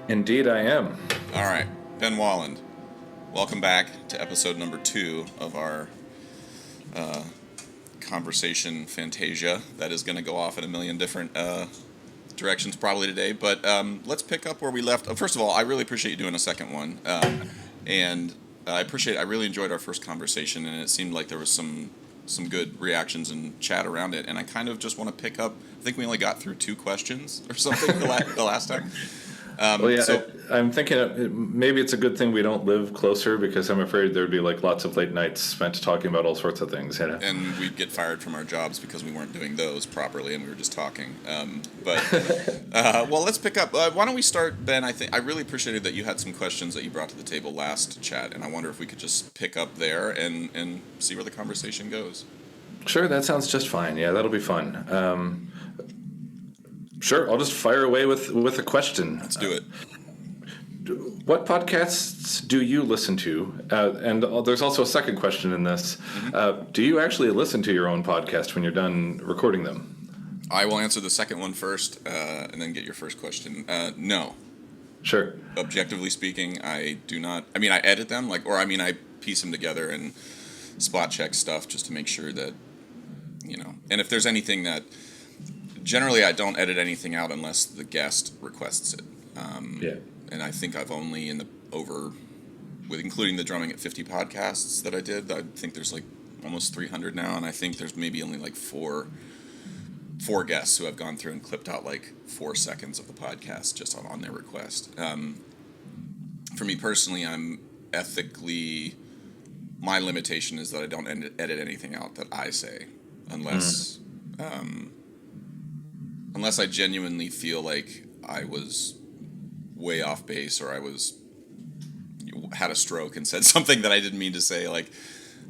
Indeed, I am. All right, Ben Wahlund, welcome back to episode number 2 of our conversation fantasia that is going to go off in a million different directions probably today. But let's pick up where we left. First of all, I really appreciate you doing a second one, and I really enjoyed our first conversation, and it seemed like there was some good reactions and chat around it. And I kind of just want to pick up. I think we only got through 2 questions or something the last time. Well, yeah, So I'm thinking maybe it's a good thing we don't live closer because I'm afraid there'd be like lots of late nights spent talking about all sorts of things. and we'd get fired from our jobs because we weren't doing those properly and we were just talking. But well, let's pick up. Why don't we start, Ben? I really appreciated that you had some questions that you brought to the table last chat, and I wonder if we could just pick up there and see where the conversation goes. Sure, that sounds just fine. Yeah, that'll be fun. Sure, I'll just fire away with a question. Let's do it. What podcasts do you listen to? And there's also a second question in this. Do you actually listen to your own podcast when you're done recording them? I will answer the second one first, and then get your first question. No. Sure. Objectively speaking, I do not. I mean, I edit them, I piece them together and spot check stuff just to make sure that, and if there's anything that, generally I don't edit anything out unless the guest requests it. Yeah. And I think I've only with including the Drumming at 50 podcasts that I did, I think there's like almost 300 now, and I think there's maybe only like four guests who have gone through and clipped out like 4 seconds of the podcast just on their request. For me personally, my limitation is that I don't edit anything out that I say unless unless I genuinely feel like I was way off base or I had a stroke and said something that I didn't mean to say.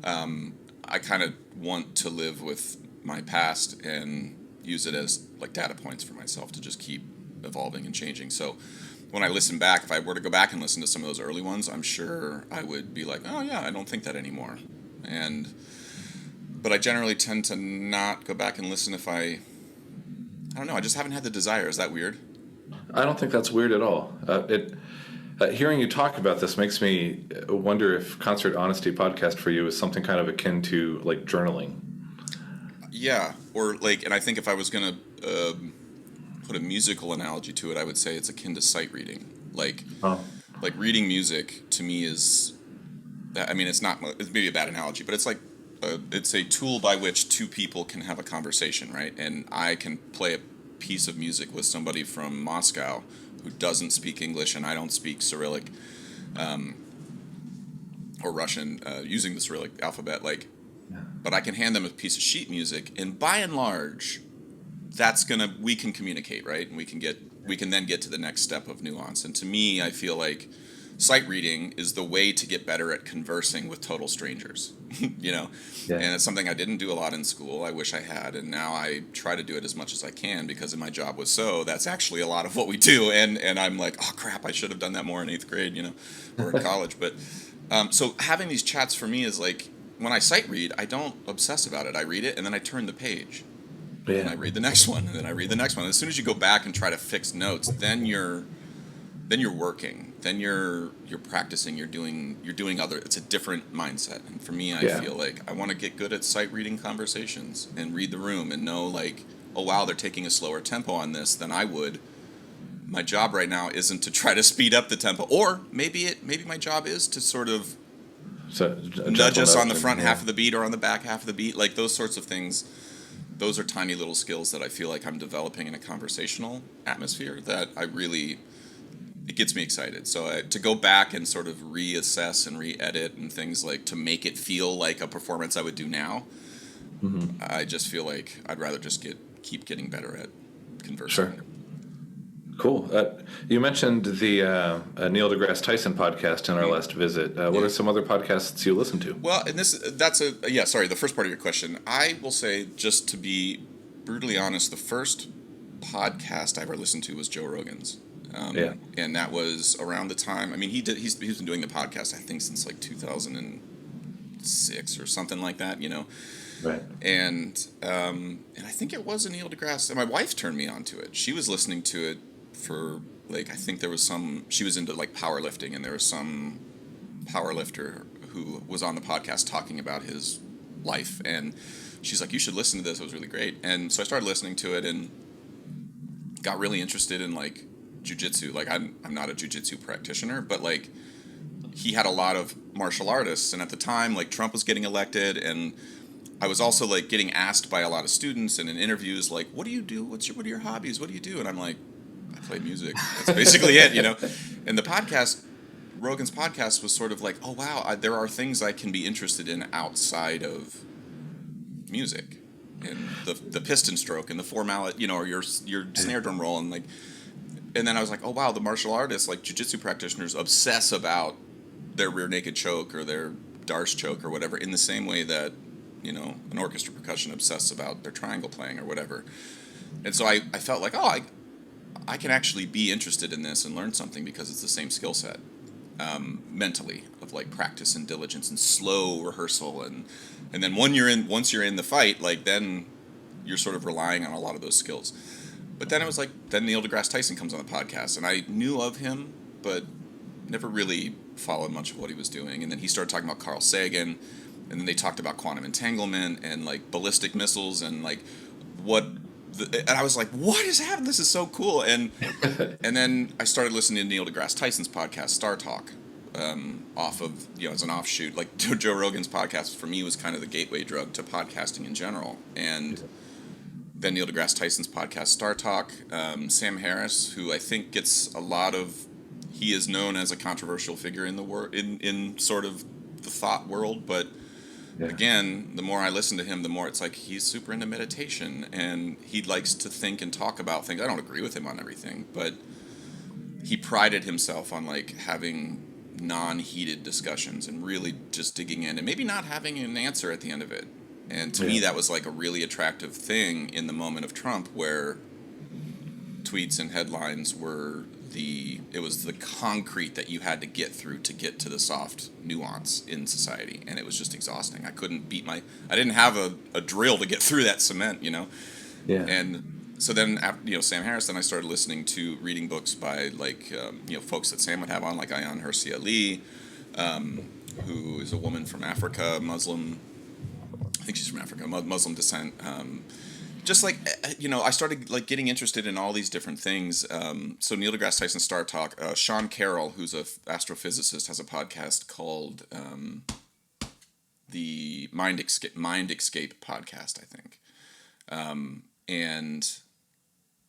I kind of want to live with my past and use it as like data points for myself to just keep evolving and changing. So when I listen back, if I were to go back and listen to some of those early ones, I'm sure I would be like, oh yeah, I don't think that anymore. But I generally tend to not go back and listen if I don't know. I just haven't had the desire. Is that weird? I don't think that's weird at all. Hearing you talk about this makes me wonder if Concert Honesty podcast for you is something kind of akin to like journaling. Yeah, and I think if I was gonna put a musical analogy to it, I would say it's akin to sight reading. Like reading music to me is, I mean, it's maybe a bad analogy, but it's like it's a tool by which two people can have a conversation, right? And I can play a piece of music with somebody from Moscow who doesn't speak English and I don't speak Cyrillic or Russian using the Cyrillic alphabet, but I can hand them a piece of sheet music, and by and large we can communicate, right? And we can then get to the next step of nuance. And to me, I feel like sight reading is the way to get better at conversing with total strangers. Yeah. And it's something I didn't do a lot in school. I wish I had, and now I try to do it as much as I can because in my job was that's actually a lot of what we do. And I'm like, oh crap, I should have done that more in 8th grade, or in college. But so having these chats for me is like, when I sight read, I don't obsess about it. I read it and then I turn the page. Yeah. And I read the next one, and then I read the next one. As soon as you go back and try to fix notes, then you're working. Then you're practicing. You're doing other. It's a different mindset. And for me, I feel like I want to get good at sight reading conversations and read the room and know like, oh wow, they're taking a slower tempo on this than I would. My job right now isn't to try to speed up the tempo, or maybe my job is to sort of nudge us on the front half of the beat or on the back half of the beat, like those sorts of things. Those are tiny little skills that I feel like I'm developing in a conversational atmosphere that it gets me excited. So to go back and sort of reassess and re-edit and things like to make it feel like a performance I would do now, I just feel like I'd rather just keep getting better at conversing. Sure. Cool. You mentioned the Neil deGrasse Tyson podcast in our last visit. What are some other podcasts you listen to? Well, and the first part of your question. I will say, just to be brutally honest, the first podcast I ever listened to was Joe Rogan's. And that was around the time, I mean, he's been doing the podcast, I think, since like 2006 or something like that, Right. And I think it was a Neil deGrasse, and my wife turned me on to it. She was listening to it for Like, I think there was she was into like powerlifting, and there was some powerlifter who was on the podcast talking about his life, and she's like, you should listen to this, it was really great. And so I started listening to it and got really interested in like jujitsu. Like, I'm not a jujitsu practitioner, but like he had a lot of martial artists, and at the time like Trump was getting elected, and I was also like getting asked by a lot of students and in interviews like, what do you do, what are your hobbies, what do you do? And I'm like, I play music, that's basically it, you know. And the podcast, Rogan's podcast, was sort of like, oh wow, there are things I can be interested in outside of music, and the piston stroke and the four mallet, you know, or your snare drum roll, and like, and then I was like, oh wow, the martial artists, like jiu-jitsu practitioners, obsess about their rear naked choke or their Darce choke or whatever, in the same way that, you know, an orchestra percussion obsesses about their triangle playing or whatever. And so I felt like, oh, I can actually be interested in this and learn something, because it's the same skill set, mentally, of like practice and diligence and slow rehearsal, and then once you're in the fight, like then you're sort of relying on a lot of those skills. But then it was like, then Neil deGrasse Tyson comes on the podcast, and I knew of him, but never really followed much of what he was doing. And then he started talking about Carl Sagan, and then they talked about quantum entanglement and like ballistic missiles and like and I was like, what is happening? This is so cool. And then I started listening to Neil deGrasse Tyson's podcast, Star Talk, off of, you know, as an offshoot. Like Joe Rogan's podcast for me was kind of the gateway drug to podcasting in general. And then Neil deGrasse Tyson's podcast, Star Talk, Sam Harris, who I think gets a lot of, he is known as a controversial figure in the in sort of the thought world, but again, the more I listen to him, the more it's like he's super into meditation, and he likes to think and talk about things. I don't agree with him on everything, but he prided himself on like having non-heated discussions and really just digging in and maybe not having an answer at the end of it. And to me, that was like a really attractive thing in the moment of Trump, where tweets and headlines were it was the concrete that you had to get through to get to the soft nuance in society, and it was just exhausting. I couldn't I didn't have a drill to get through that cement, you know. And so then, you know, Sam Harris, then I started reading books by like, you know, folks that Sam would have on, like Ayaan Hirsi Ali, who is a woman from Africa, Muslim. I think she's from Africa, Muslim descent. Just like, you know, I started like getting interested in all these different things. So Neil deGrasse Tyson, Star Talk, Sean Carroll, who's an astrophysicist, has a podcast called the Mind Escape podcast, I think. And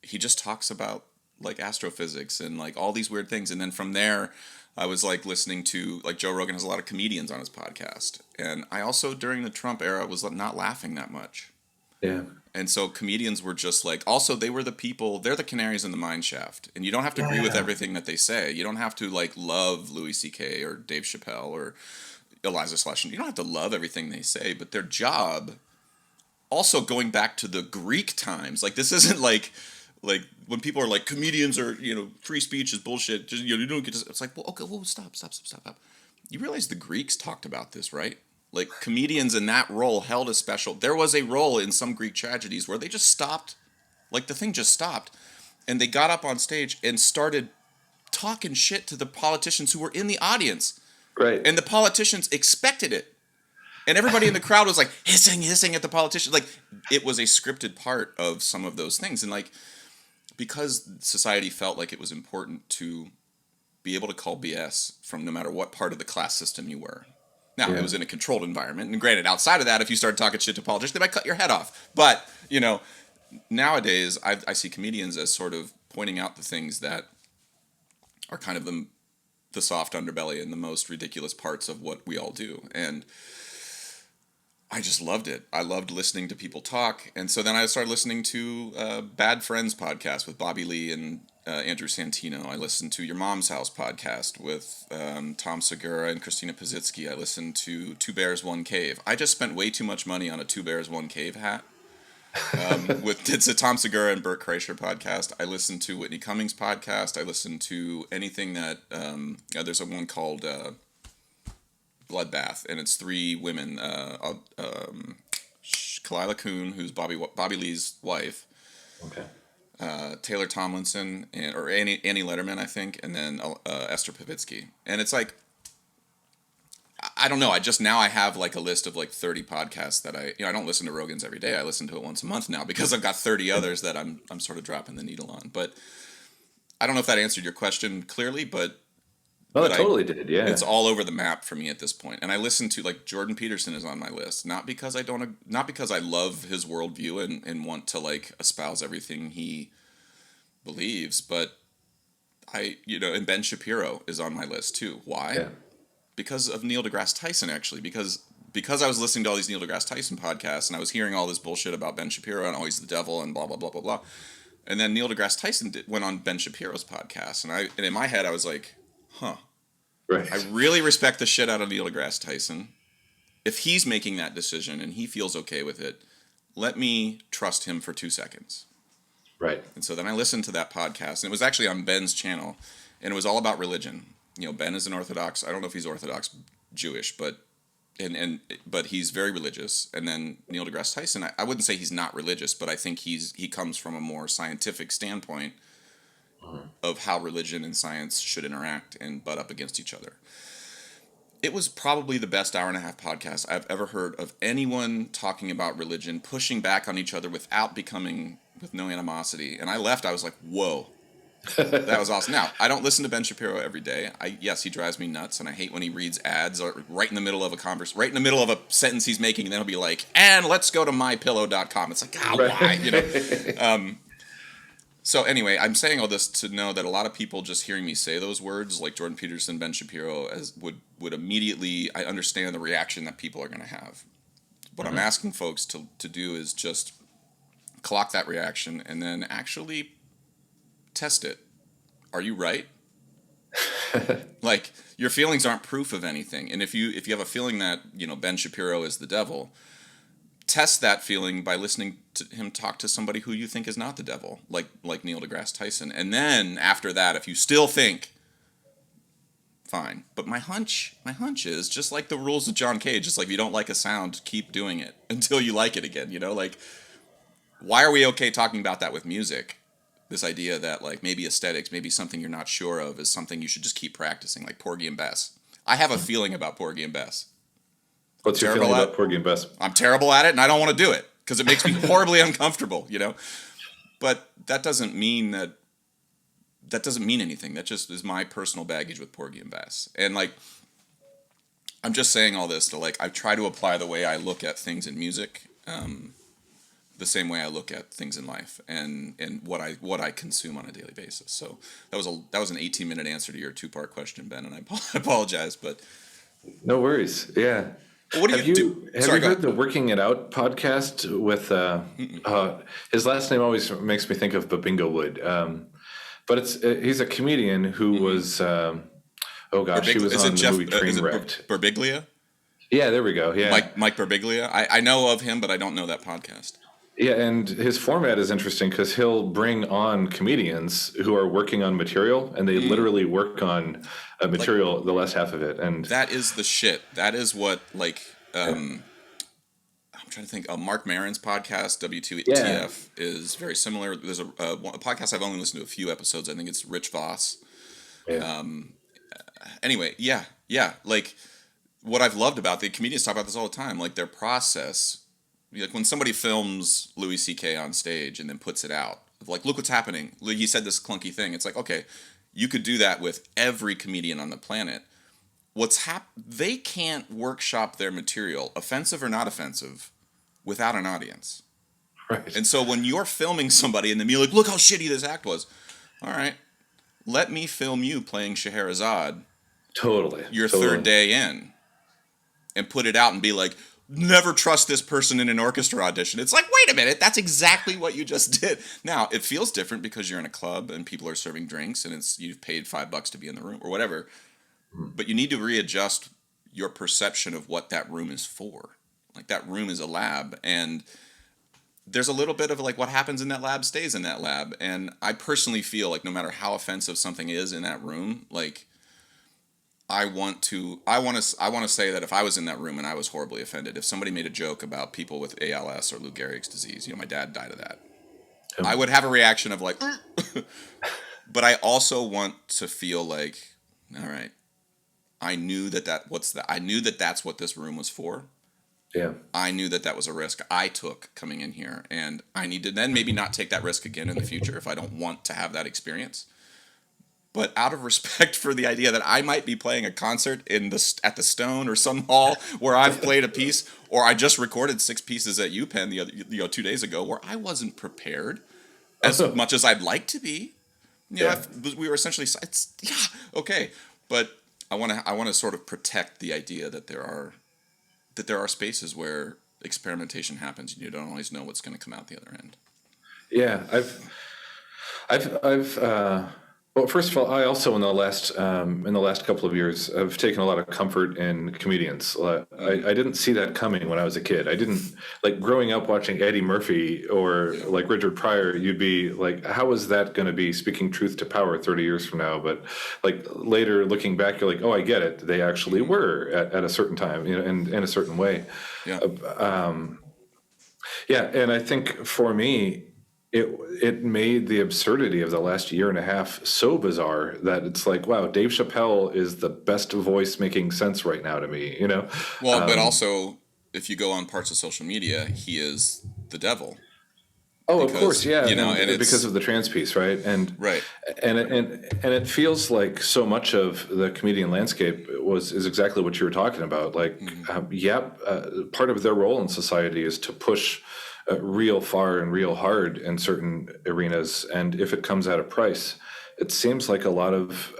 he just talks about like astrophysics and like all these weird things. And then from there, I was like listening to, like, Joe Rogan has a lot of comedians on his podcast. And I also, during the Trump era, was not laughing that much. Yeah. And so comedians were just like, also they're the canaries in the mine shaft. And you don't have to agree with everything that they say. You don't have to like love Louis C.K. or Dave Chappelle or Eliza Schlesinger. You don't have to love everything they say, but their job, also going back to the Greek times, like this isn't like when people are like, comedians are, you know, free speech is bullshit. Just, you know, you don't get to, it's like, well, okay, well, stop. You realize the Greeks talked about this, right? Like, comedians in that role held a special... There was a role in some Greek tragedies where they just stopped. Like, the thing just stopped. And they got up on stage and started talking shit to the politicians who were in the audience. Right. And the politicians expected it. And everybody in the crowd was like, hissing at the politicians. Like, it was a scripted part of some of those things. And, like, because society felt like it was important to be able to call BS from no matter what part of the class system you were. Now, it was in a controlled environment. And granted, outside of that, if you started talking shit to politicians, they might cut your head off. But, you know, nowadays, I see comedians as sort of pointing out the things that are kind of the soft underbelly and the most ridiculous parts of what we all do. And I just loved it. I loved listening to people talk. And so then I started listening to Bad Friends podcast with Bobby Lee and Andrew Santino. I listened to Your Mom's House podcast with Tom Segura and Christina Pazitsky. I listened to Two Bears, One Cave. I just spent way too much money on a Two Bears, One Cave hat. It's a Tom Segura and Burt Kreischer podcast. I listened to Whitney Cummings' podcast. I listened to anything that... there's a one called Bloodbath, and it's three women. Kalila Kuhn, who's Bobby Lee's wife. Okay. Taylor Tomlinson, or Annie Letterman, I think, and then Esther Pavitsky. And it's like, I don't know. Now I have like a list of like 30 podcasts that I don't listen to Rogan's every day. I listen to it once a month now because I've got 30 others that I'm sort of dropping the needle on. But I don't know if that answered your question clearly, but Oh, it totally did. it's Yeah. all over the map for me at this point. And I listen to, like, Jordan Peterson is on my list, not because I love his worldview and want to like espouse everything he believes, but and Ben Shapiro is on my list too. Why? Yeah. Because of Neil deGrasse Tyson, actually. Because I was listening to all these Neil deGrasse Tyson podcasts and I was hearing all this bullshit about Ben Shapiro and he's the devil and blah blah blah blah blah. And then Neil deGrasse Tyson went on Ben Shapiro's podcast, and in my head I was like, huh. Right. I really respect the shit out of Neil deGrasse Tyson. If he's making that decision and he feels okay with it, let me trust him for 2 seconds. Right. And so then I listened to that podcast, and it was actually on Ben's channel, and it was all about religion. Ben is an Orthodox. I don't know if he's Orthodox Jewish, but he's very religious. And then Neil deGrasse Tyson, I wouldn't say he's not religious, but I think he comes from a more scientific standpoint of how religion and science should interact and butt up against each other. It was probably the best hour and a half podcast I've ever heard of anyone talking about religion, pushing back on each other with no animosity. And I left, I was like, whoa, that was awesome. Now, I don't listen to Ben Shapiro every day. Yes, he drives me nuts, and I hate when he reads ads or right in the middle of right in the middle of a sentence he's making, and then he'll be like, and let's go to mypillow.com. It's like, why? So anyway, I'm saying all this to know that a lot of people just hearing me say those words, like Jordan Peterson, Ben Shapiro, would immediately, I understand the reaction that people are going to have. What I'm asking folks to do is just clock that reaction and then actually test it. Are you right? Like, your feelings aren't proof of anything. And if you have a feeling that, Ben Shapiro is the devil, test that feeling by listening to him talk to somebody who you think is not the devil, like Neil deGrasse Tyson. And then after that, if you still think, fine. But my hunch is just like the rules of John Cage. It's like, if you don't like a sound, keep doing it until you like it again. Like, why are we okay talking about that with music? This idea that like maybe aesthetics, maybe something you're not sure of is something you should just keep practicing, like Porgy and Bess. I have a feeling about Porgy and Bess. What's your feeling about Porgy and Bess? I'm terrible at it, and I don't want to do it because it makes me horribly uncomfortable, But that doesn't mean anything. That just is my personal baggage with Porgy and Bess. And like, I'm just saying all this to like, I try to apply the way I look at things in music, the same way I look at things in life, and what I consume on a daily basis. So that was an 18-minute answer to your 2-part question, Ben, and I apologize, but no worries. Yeah. What do you do? Have you heard the Working It Out podcast with his last name always makes me think of Babingo Wood, but he's a comedian who was he was on the movie Trainwrecked. Birbiglia? Yeah, there we go. Yeah, Mike Birbiglia. I know of him, but I don't know that podcast. Yeah, and his format is interesting because he'll bring on comedians who are working on material, and they literally work on material the last half of it. And that is the shit. That is what, like, I'm trying to think. Mark Maron's podcast, W2TF, is very similar. There's a podcast I've only listened to a few episodes. I think it's Rich Voss. Yeah. Anyway, yeah. Like, what I've loved about the comedians talk about this all the time, like their process. Like when somebody films Louis C.K. on stage and then puts it out, like, look what's happening. He said this clunky thing. It's like, okay, you could do that with every comedian on the planet. They can't workshop their material, offensive or not offensive, without an audience. Right. And so when you're filming somebody and then you're like, look how shitty this act was. All right, let me film you playing Scheherazade. Totally. Your third day in, and put it out and be like, never trust this person in an orchestra audition. It's like, wait a minute, that's exactly what you just did. Now, it feels different because you're in a club and people are serving drinks and you've paid $5 to be in the room or whatever. But you need to readjust your perception of what that room is for. Like, that room is a lab, and there's a little bit of like what happens in that lab stays in that lab. And I personally feel like no matter how offensive something is in that room, like, I want to say that if I was in that room and I was horribly offended, if somebody made a joke about people with ALS or Lou Gehrig's disease, my dad died of that. I would have a reaction of like, but I also want to feel like, all right, I knew I knew that that's what this room was for. Yeah. I knew that that was a risk I took coming in here, and I need to then maybe not take that risk again in the future if I don't want to have that experience. But out of respect for the idea that I might be playing a concert at the Stone or some hall where I've played a piece, or I just recorded 6 pieces at UPenn 2 days ago where I wasn't prepared as much as I'd like to be. We were essentially okay, but I want to sort of protect the idea that there are spaces where experimentation happens and you don't always know what's going to come out the other end. Yeah, I've well, first of all, I also in the last couple of years, I've taken a lot of comfort in comedians. I didn't see that coming when I was a kid. I didn't like growing up watching Eddie Murphy or like Richard Pryor. You'd be like, how is that going to be speaking truth to power 30 years from now? But like later, looking back, you're like, oh, I get it. They actually were at a certain time, in a certain way. Yeah. Yeah, and I think for me, it made the absurdity of the last year and a half so bizarre that it's like, wow, Dave Chappelle is the best voice making sense right now to me, Well, but also, if you go on parts of social media, he is the devil. Oh, of course, yeah, and because of the trans piece, right? Right. And it feels like so much of the comedian landscape is exactly what you were talking about. Like, part of their role in society is to push real far and real hard in certain arenas, and if it comes at a price, it seems like a lot of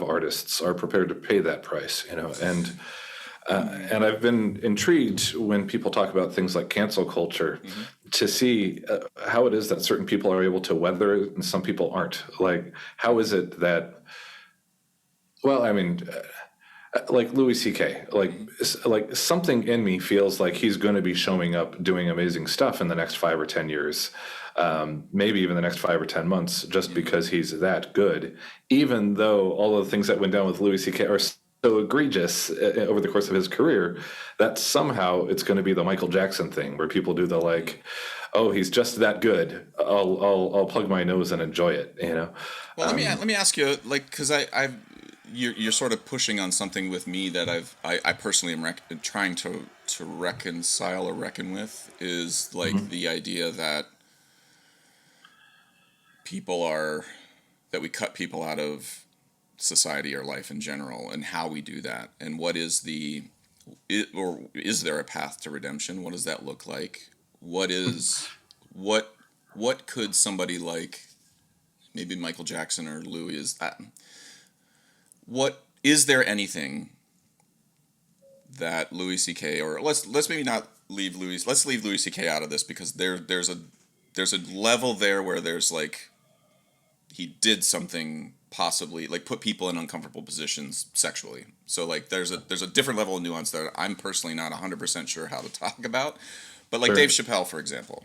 artists are prepared to pay that price, and I've been intrigued when people talk about things like cancel culture to see how it is that certain people are able to weather it and some people aren't. Like, how is it that, well, I mean, like Louis C.K., like something in me feels like he's going to be showing up doing amazing stuff in the next 5 or 10 years, maybe even the next 5 or 10 months, just because he's that good, even though all of the things that went down with Louis C.K. are so egregious over the course of his career that somehow it's going to be the Michael Jackson thing where people do the like, oh, he's just that good. I'll plug my nose and enjoy it. Well, let me ask you, like, because you're sort of pushing on something with me that I personally am trying to reconcile or reckon with, is like the idea that we cut people out of society or life in general, and how we do that, and what is or is there a path to redemption? What does that look like? What could somebody like maybe Michael Jackson or Louis what is there anything that Louis C.K. or let's maybe not leave let's leave Louis C.K. out of this, because there's a level there where there's like he did something possibly like put people in uncomfortable positions sexually. So like there's a different level of nuance that I'm personally not 100% sure how to talk about. But like Dave Chappelle, for example,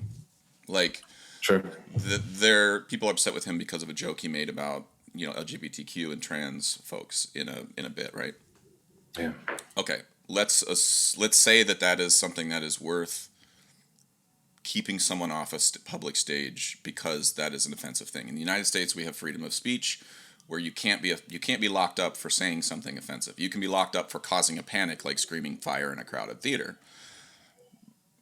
like there people are upset with him because of a joke he made about LGBTQ and trans folks in a bit, right? Yeah. Okay, let's say that is something that is worth keeping someone off a public stage because that is an offensive thing. In the United States, we have freedom of speech, where you can't be locked up for saying something offensive. You can be locked up for causing a panic, like screaming fire in a crowded theater.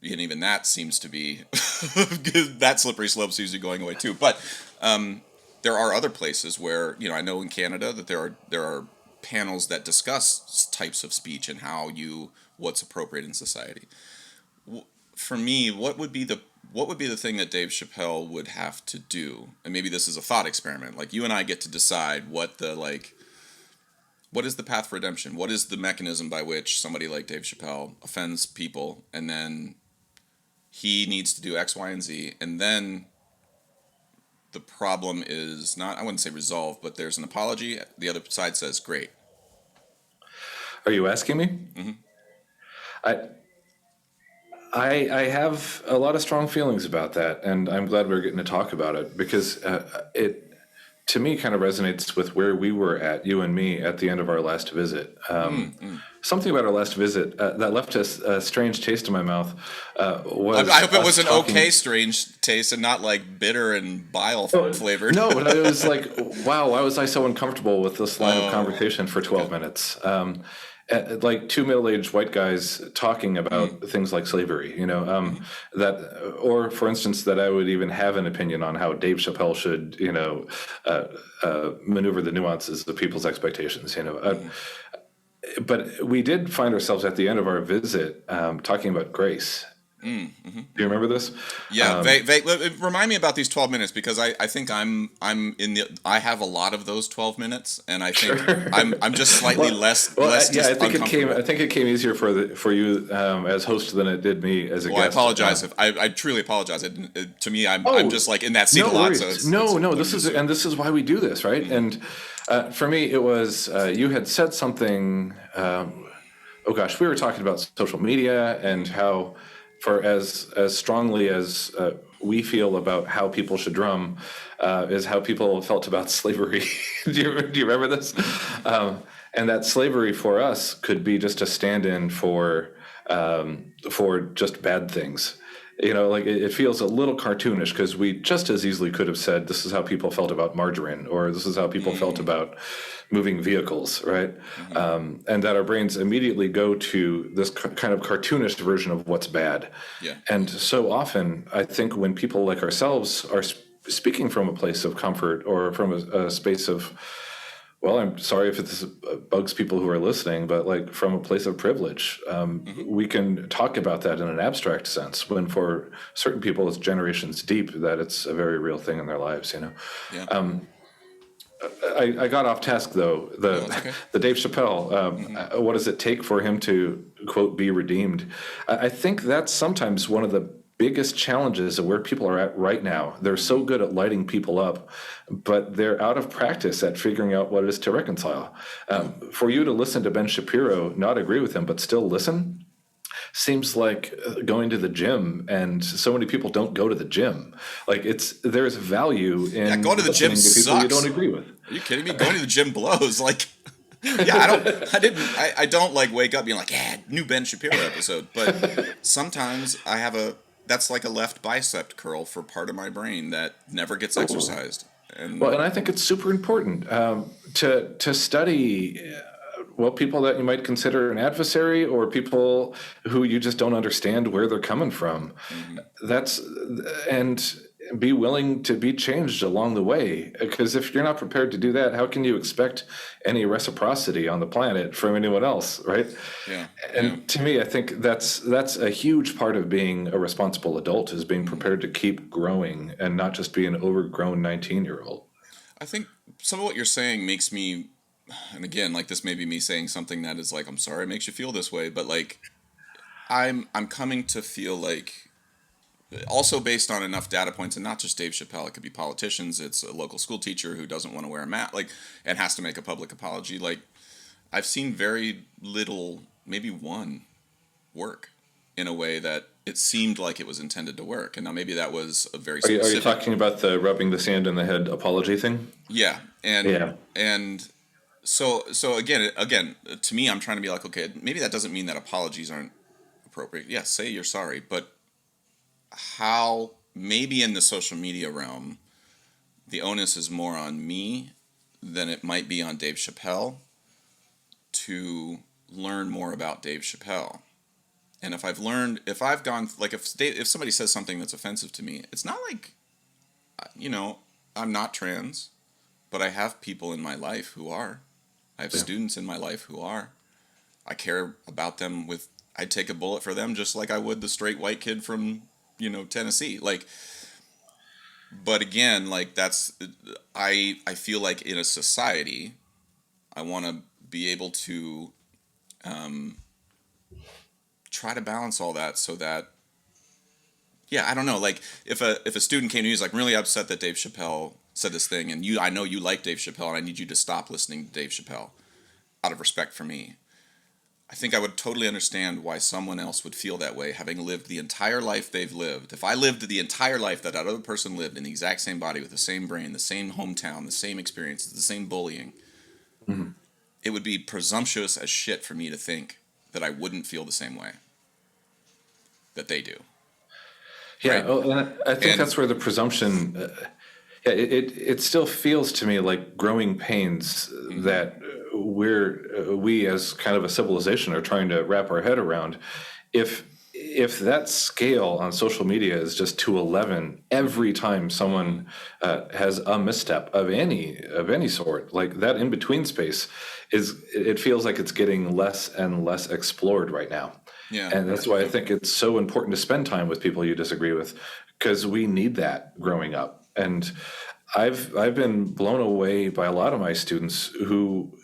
And even that seems to be that slippery slope seems to be going away too. But there are other places where I know in Canada that there are panels that discuss types of speech and what's appropriate in society. For me, what would be the thing that Dave Chappelle would have to do? And maybe this is a thought experiment. Like, you and I get to decide what is the path for redemption? What is the mechanism by which somebody like Dave Chappelle offends people, and then he needs to do X, Y, and Z, and then the problem is not, I wouldn't say resolved, but there's an apology. The other side says, great. Are you asking me? Mm-hmm. I have a lot of strong feelings about that, and I'm glad we're getting to talk about it, because to me kind of resonates with where we were at, you and me, at the end of our last visit. Something about our last visit that left a strange taste in my mouth was I hope it was an talking. okay strange taste and not like bitter and bile flavored. No, but I was like, wow, why was I so uncomfortable with this line of conversation for 12 minutes? Like two middle-aged white guys talking about things like slavery, that, or for instance, that I would even have an opinion on how Dave Chappelle should, maneuver the nuances of people's expectations, But we did find ourselves at the end of our visit talking about grace. Do you remember this? Yeah, remind me about these 12 minutes, because I think I have a lot of those 12 minutes, and I think I'm just slightly less. Yeah, I think it came easier for you as host than it did me as a guest. I apologize if I truly apologize. To me, I'm just like in that seat a lot. So this is why we do this, right? And for me, it was you had said something. Oh gosh, we were talking about social media and how, for as strongly as we feel about how people should drum, is how people felt about slavery. do you remember this? And that slavery for us could be just a stand-in for just bad things. Like it feels a little cartoonish, because we just as easily could have said this is how people felt about margarine, or this is how people felt about moving vehicles, right? And that our brains immediately go to this kind of cartoonish version of what's bad. Yeah. And so often, I think when people like ourselves are speaking from a place of comfort, or from a space of, well, I'm sorry if this bugs people who are listening, but like from a place of privilege, we can talk about that in an abstract sense, when for certain people it's generations deep that it's a very real thing in their lives, Yeah. I got off task though. Okay. The Dave Chappelle. What does it take for him to, quote, be redeemed? I think that's sometimes one of the biggest challenges of where people are at right now. They're so good at lighting people up, but they're out of practice at figuring out what it is to reconcile. For you to listen to Ben Shapiro, not agree with him, but still listen, seems like going to the gym, and so many people don't go to the gym. Like there's value in going to the gym to people sucks. you don't agree with. Are you kidding me? Going to the gym blows. Like, I don't like wake up being like, yeah, new Ben Shapiro episode. But sometimes that's like a left bicep curl for part of my brain that never gets exercised. And I think it's super important to study. People that you might consider an adversary, or people who you just don't understand where they're coming from. And be willing to be changed along the way. Because if you're not prepared to do that, how can you expect any reciprocity on the planet from anyone else, right? Yeah. And to me, I think that's a huge part of being a responsible adult, is being prepared to keep growing and not just be an overgrown 19-year-old. I think some of what you're saying makes me, and again, like this may be me saying something that is like, I'm sorry it makes you feel this way, but like I'm coming to feel like, also based on enough data points, and not just Dave Chappelle, it could be politicians, it's a local school teacher who doesn't want to wear a mask, like, and has to make a public apology. Like, I've seen very little, maybe one, work in a way that it seemed like it was intended to work. And now maybe that was a very specific... Are you talking about the rubbing the sand in the head apology thing? Yeah. And so again, to me, I'm trying to be like, okay, maybe that doesn't mean that apologies aren't appropriate. Yes, say you're sorry, but how, maybe in the social media realm, the onus is more on me than it might be on Dave Chappelle to learn more about Dave Chappelle. And if if somebody says something that's offensive to me, it's not like, I'm not trans, but I have people in my life who are. I have students in my life who are. I care about them I'd take a bullet for them just like I would the straight white kid from, Tennessee. Like, but again, like I feel like in a society, I want to be able to try to balance all that so that, I don't know, like if a student came to me, he's like really upset that Dave Chappelle said this thing, and I know you like Dave Chappelle, and I need you to stop listening to Dave Chappelle out of respect for me. I think I would totally understand why someone else would feel that way, having lived the entire life they've lived. If I lived the entire life that other person lived in the exact same body with the same brain, the same hometown, the same experiences, the same bullying, Mhm. it would be presumptuous as shit for me to think that I wouldn't feel the same way that they do, Yeah, right? well, and I think And that's where the presumption. Yeah, it still feels to me like growing pains mm-hmm, that we as kind of a civilization are trying to wrap our head around. If that scale on social media is just to 11 every time someone has a misstep of any sort, like that in between space it feels like it's getting less and less explored right now. yeah, And that's why I think it's so important to spend time with people you disagree with, because we need that growing up. And I've been blown away by a lot of my students who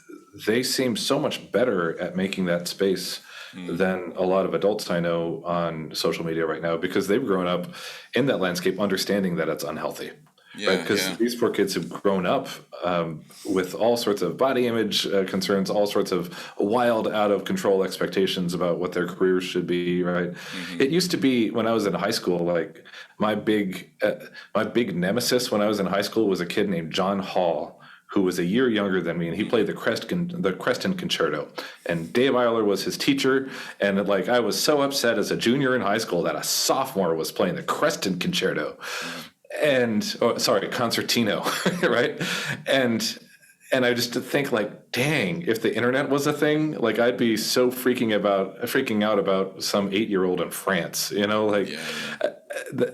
they seem so much better at making that space mm, than a lot of adults I know on social media right now, because they've grown up in that landscape understanding that it's unhealthy. Right, yeah, because yeah, these poor kids have grown up with all sorts of body image concerns, all sorts of wild, out of control expectations about what their careers should be. Right, mm-hmm, it used to be when I was in high school, like my big, my big nemesis when I was in high school was a kid named John Hall, who was a year younger than me, and he played the Creston Concerto. And Dave Eiler was his teacher, and like I was so upset as a junior in high school that a sophomore was playing the Creston Concerto, mm-hmm. and sorry, concertino, right? And and I just think like, dang, if the internet was a thing, like I'd be so freaking out about some 8-year-old in France, like. Yeah, yeah,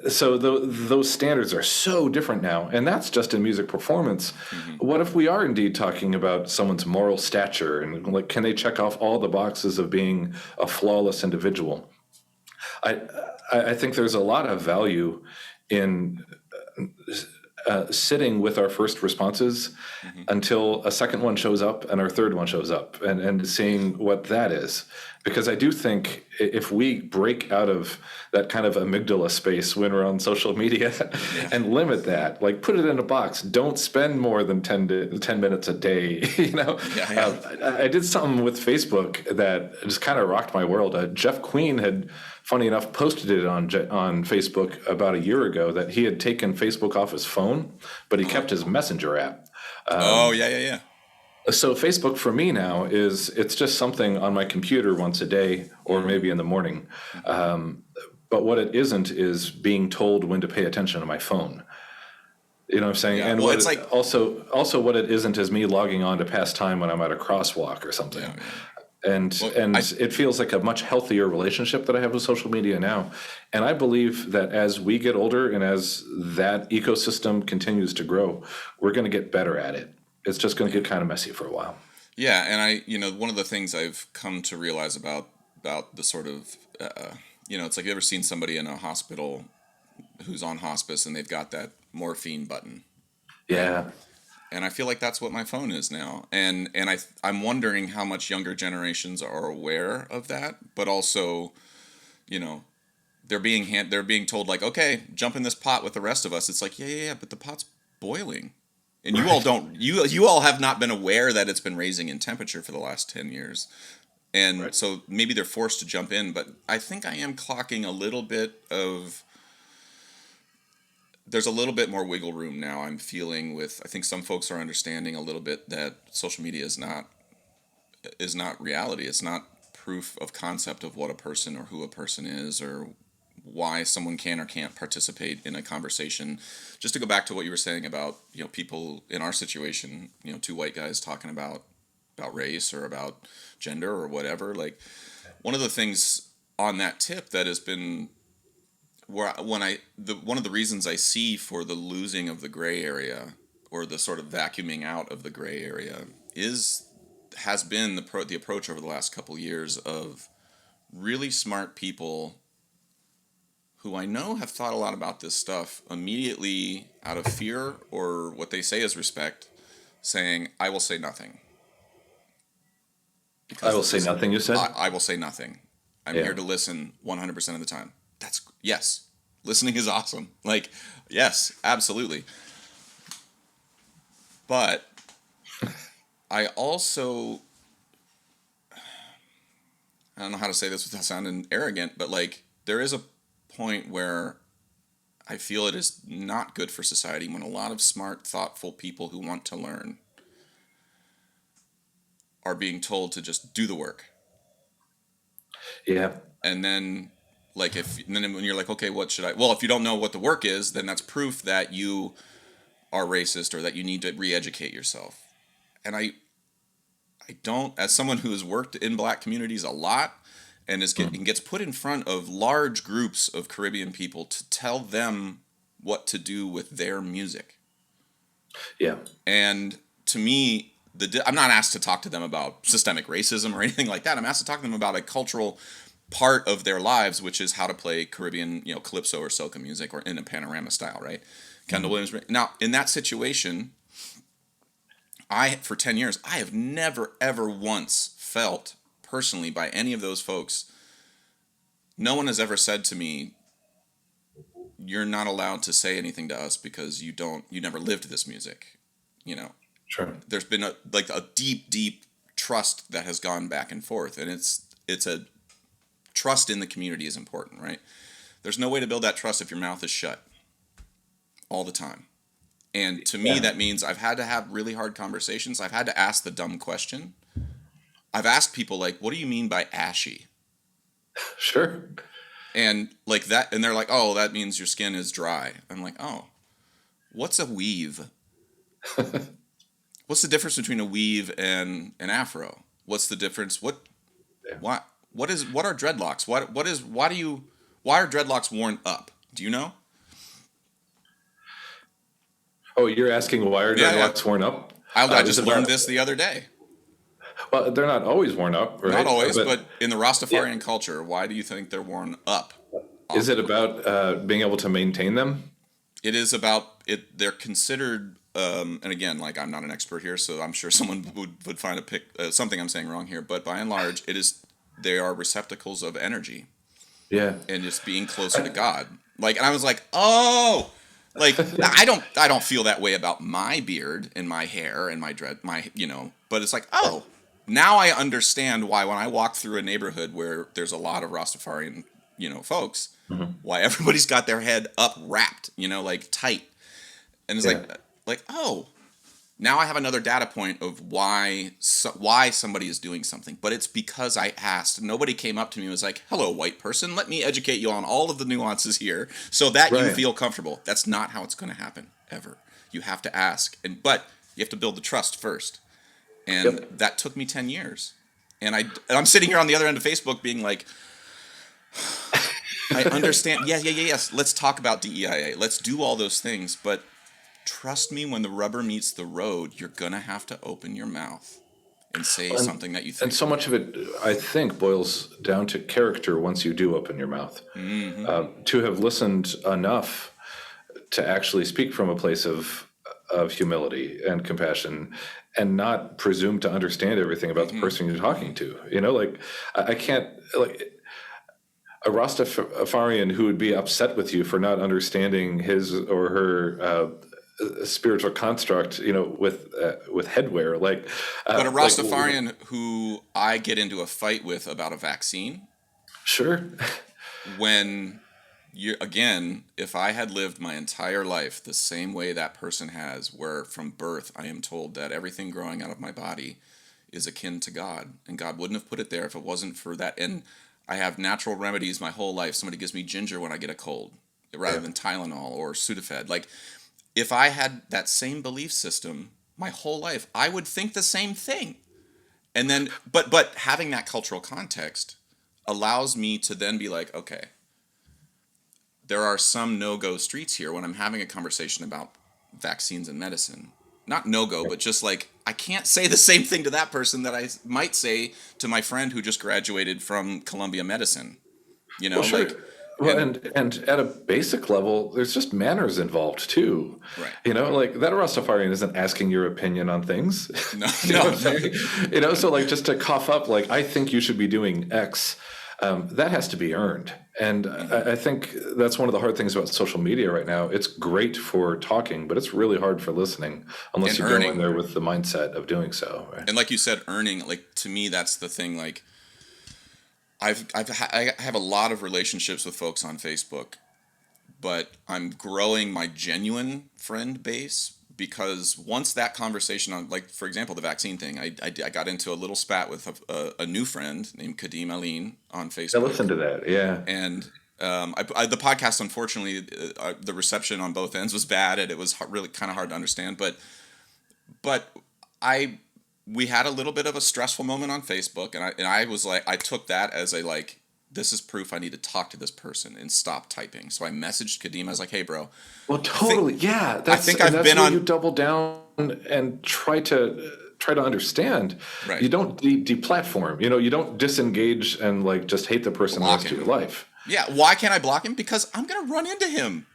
So those standards are so different now, and that's just in music performance. mm-hmm, What if we are indeed talking about someone's moral stature, and like, can they check off all the boxes of being a flawless individual? I I think there's a lot of value in sitting with our first responses mm-hmm. until a second one shows up and our third one shows up, and seeing what that is. Because I do think if we break out of that kind of amygdala space when we're on social media Yeah, and limit that, like put it in a box, don't spend more than 10 minutes a day. yeah, yeah. I did something with Facebook that just kind of rocked my world. Jeff Queen had, funny enough, posted it on Facebook about a year ago that he had taken Facebook off his phone, but he Uh-huh. kept his Messenger app. Oh, yeah, yeah, yeah. So Facebook for me now it's just something on my computer once a day or Mm-hmm, maybe in the morning. mm-hmm. But what it isn't is being told when to pay attention to my phone. You know what I'm saying? Yeah. And Well, what it's it, like, also what it isn't is me logging on to pass time when I'm at a crosswalk or yeah, something. yeah. And Well, and I it feels like a much healthier relationship that I have with social media now. And I believe that as we get older and as that ecosystem continues to grow, we're going to get better at it. It's just going to yeah. get kind of messy for a while. Yeah, and one of the things I've come to realize about the sort of, it's like you ever seen somebody in a hospital who's on hospice and they've got that morphine button, right? Yeah. And I feel like that's what my phone is now, and I'm wondering how much younger generations are aware of that, but also, you know, they're being told like, okay, jump in this pot with the rest of us. It's like, yeah, yeah, yeah, but the pot's boiling. And you all Right. don't you all have not been aware that it's been raising in temperature for the last 10 years. And Right. so maybe they're forced to jump in, but I think I am clocking a little bit of there's a little bit more wiggle room now. I'm feeling with I think some folks are understanding a little bit that social media is not reality. It's not proof of concept of what a person or who a person is or why someone can or can't participate in a conversation. Just to go back to what you were saying about people in our situation, two white guys talking about race or about gender or whatever. Like one of the things on that tip that has been where when one of the reasons I see for the losing of the gray area or the sort of vacuuming out of the gray area has been the approach over the last couple years of really smart people who I know have thought a lot about this stuff immediately out of fear or what they say is respect, saying, I will say nothing. I Because will this say is, nothing, you said? I will say nothing. I'm Yeah. here to listen 100% of the time. Yes, listening is awesome. Like, yes, absolutely. But I also, I don't know how to say this without sounding arrogant, but like there is a point where I feel it is not good for society when a lot of smart, thoughtful people who want to learn are being told to just do the work. Yeah. And then and then when you're like, okay, what should I, well, if you don't know what the work is, then that's proof that you are racist or that you need to re-educate yourself. And I don't, as someone who has worked in black communities a lot and gets put in front of large groups of Caribbean people to tell them what to do with their music. Yeah. And to me, I'm not asked to talk to them about systemic racism or anything like that. I'm asked to talk to them about a cultural part of their lives, which is how to play Caribbean, calypso or soca music or in a panorama style, right? Kendall Williams. Now, in that situation, for 10 years, I have never, ever once felt personally by any of those folks, no one has ever said to me, you're not allowed to say anything to us because you never lived this music, Sure. There's been a deep, deep trust that has gone back and forth, and it's a trust in the community is important, right? There's no way to build that trust if your mouth is shut all the time. And to me, that means I've had to have really hard conversations. I've had to ask the dumb question. I've asked people like, what do you mean by ashy? Sure. And like that, and they're like, oh, that means your skin is dry. I'm like, oh, what's a weave? What's the difference between a weave and an afro? What's the difference? What are dreadlocks? Why are dreadlocks worn up? Do you know? Oh, you're asking why are dreadlocks worn up? I just learned this the other day. Well, they're not always worn up, right? Not always, but in the Rastafarian culture, why do you think they're worn up? Is it about being able to maintain them? It is about it. They're considered, and again, like I'm not an expert here, so I'm sure someone would find something I'm saying wrong here. But by and large, they are receptacles of energy. Yeah, and just being closer to God. And I was like, oh. I don't feel that way about my beard and my hair and my but it's like, oh, now I understand why when I walk through a neighborhood where there's a lot of Rastafarian, folks, why everybody's got their head up wrapped, tight. And it's like, oh, now I have another data point of why somebody is doing something. But it's because I asked. Nobody came up to me and was like, hello, white person. Let me educate you on all of the nuances here so that you feel comfortable. That's not how it's going to happen, ever. You have to ask. But you have to build the trust first. And that took me 10 years. And I'm sitting here on the other end of Facebook being like, I understand. Yes. Let's talk about DEIA. Let's do all those things. But trust me, when the rubber meets the road, you're going to have to open your mouth and say something that you think. And so much of it, I think, boils down to character once you do open your mouth. Mm-hmm. To have listened enough to actually speak from a place of humility and compassion and not presume to understand everything about the person you're talking to. I can't, a Rastafarian who would be upset with you for not understanding his or her spiritual construct, with headwear, but a Rastafarian who I get into a fight with about a vaccine. Sure. When if I had lived my entire life the same way that person has, where from birth I am told that everything growing out of my body is akin to God, and God wouldn't have put it there if it wasn't for that. And I have natural remedies my whole life. Somebody gives me ginger when I get a cold, rather than Tylenol or Sudafed. If I had that same belief system my whole life, I would think the same thing. And then, but having that cultural context allows me to then be like, okay, there are some no-go streets here when I'm having a conversation about vaccines and medicine. Not no-go, but just I can't say the same thing to that person that I might say to my friend who just graduated from Columbia Medicine. Well, sure. And at a basic level, there's just manners involved too. Right. That Rastafarian isn't asking your opinion on things. No. So just to cough up, I think you should be doing X, that has to be earned. And I think that's one of the hard things about social media right now. It's great for talking, but it's really hard for listening unless you go in there with the mindset of doing so. Right? And like you said, earning, to me, that's the thing, I have a lot of relationships with folks on Facebook, but I'm growing my genuine friend base because once that conversation on, like, for example, the vaccine thing, I got into a little spat with a new friend named Kadim Aline on I Facebook. listened to that. Yeah. And the podcast, unfortunately, the reception on both ends was bad, and it was really kind of hard to understand. But we had a little bit of a stressful moment on Facebook, and I was like, I took that as a, like, this is proof I need to talk to this person and stop typing. So I messaged Kadim. I was like, hey, bro. Well, totally. Yeah. I think I've been where on. You double down and try to understand. Right. You don't deplatform. You don't disengage and like just hate the person the rest of your life. Yeah. Why can't I block him? Because I'm gonna run into him.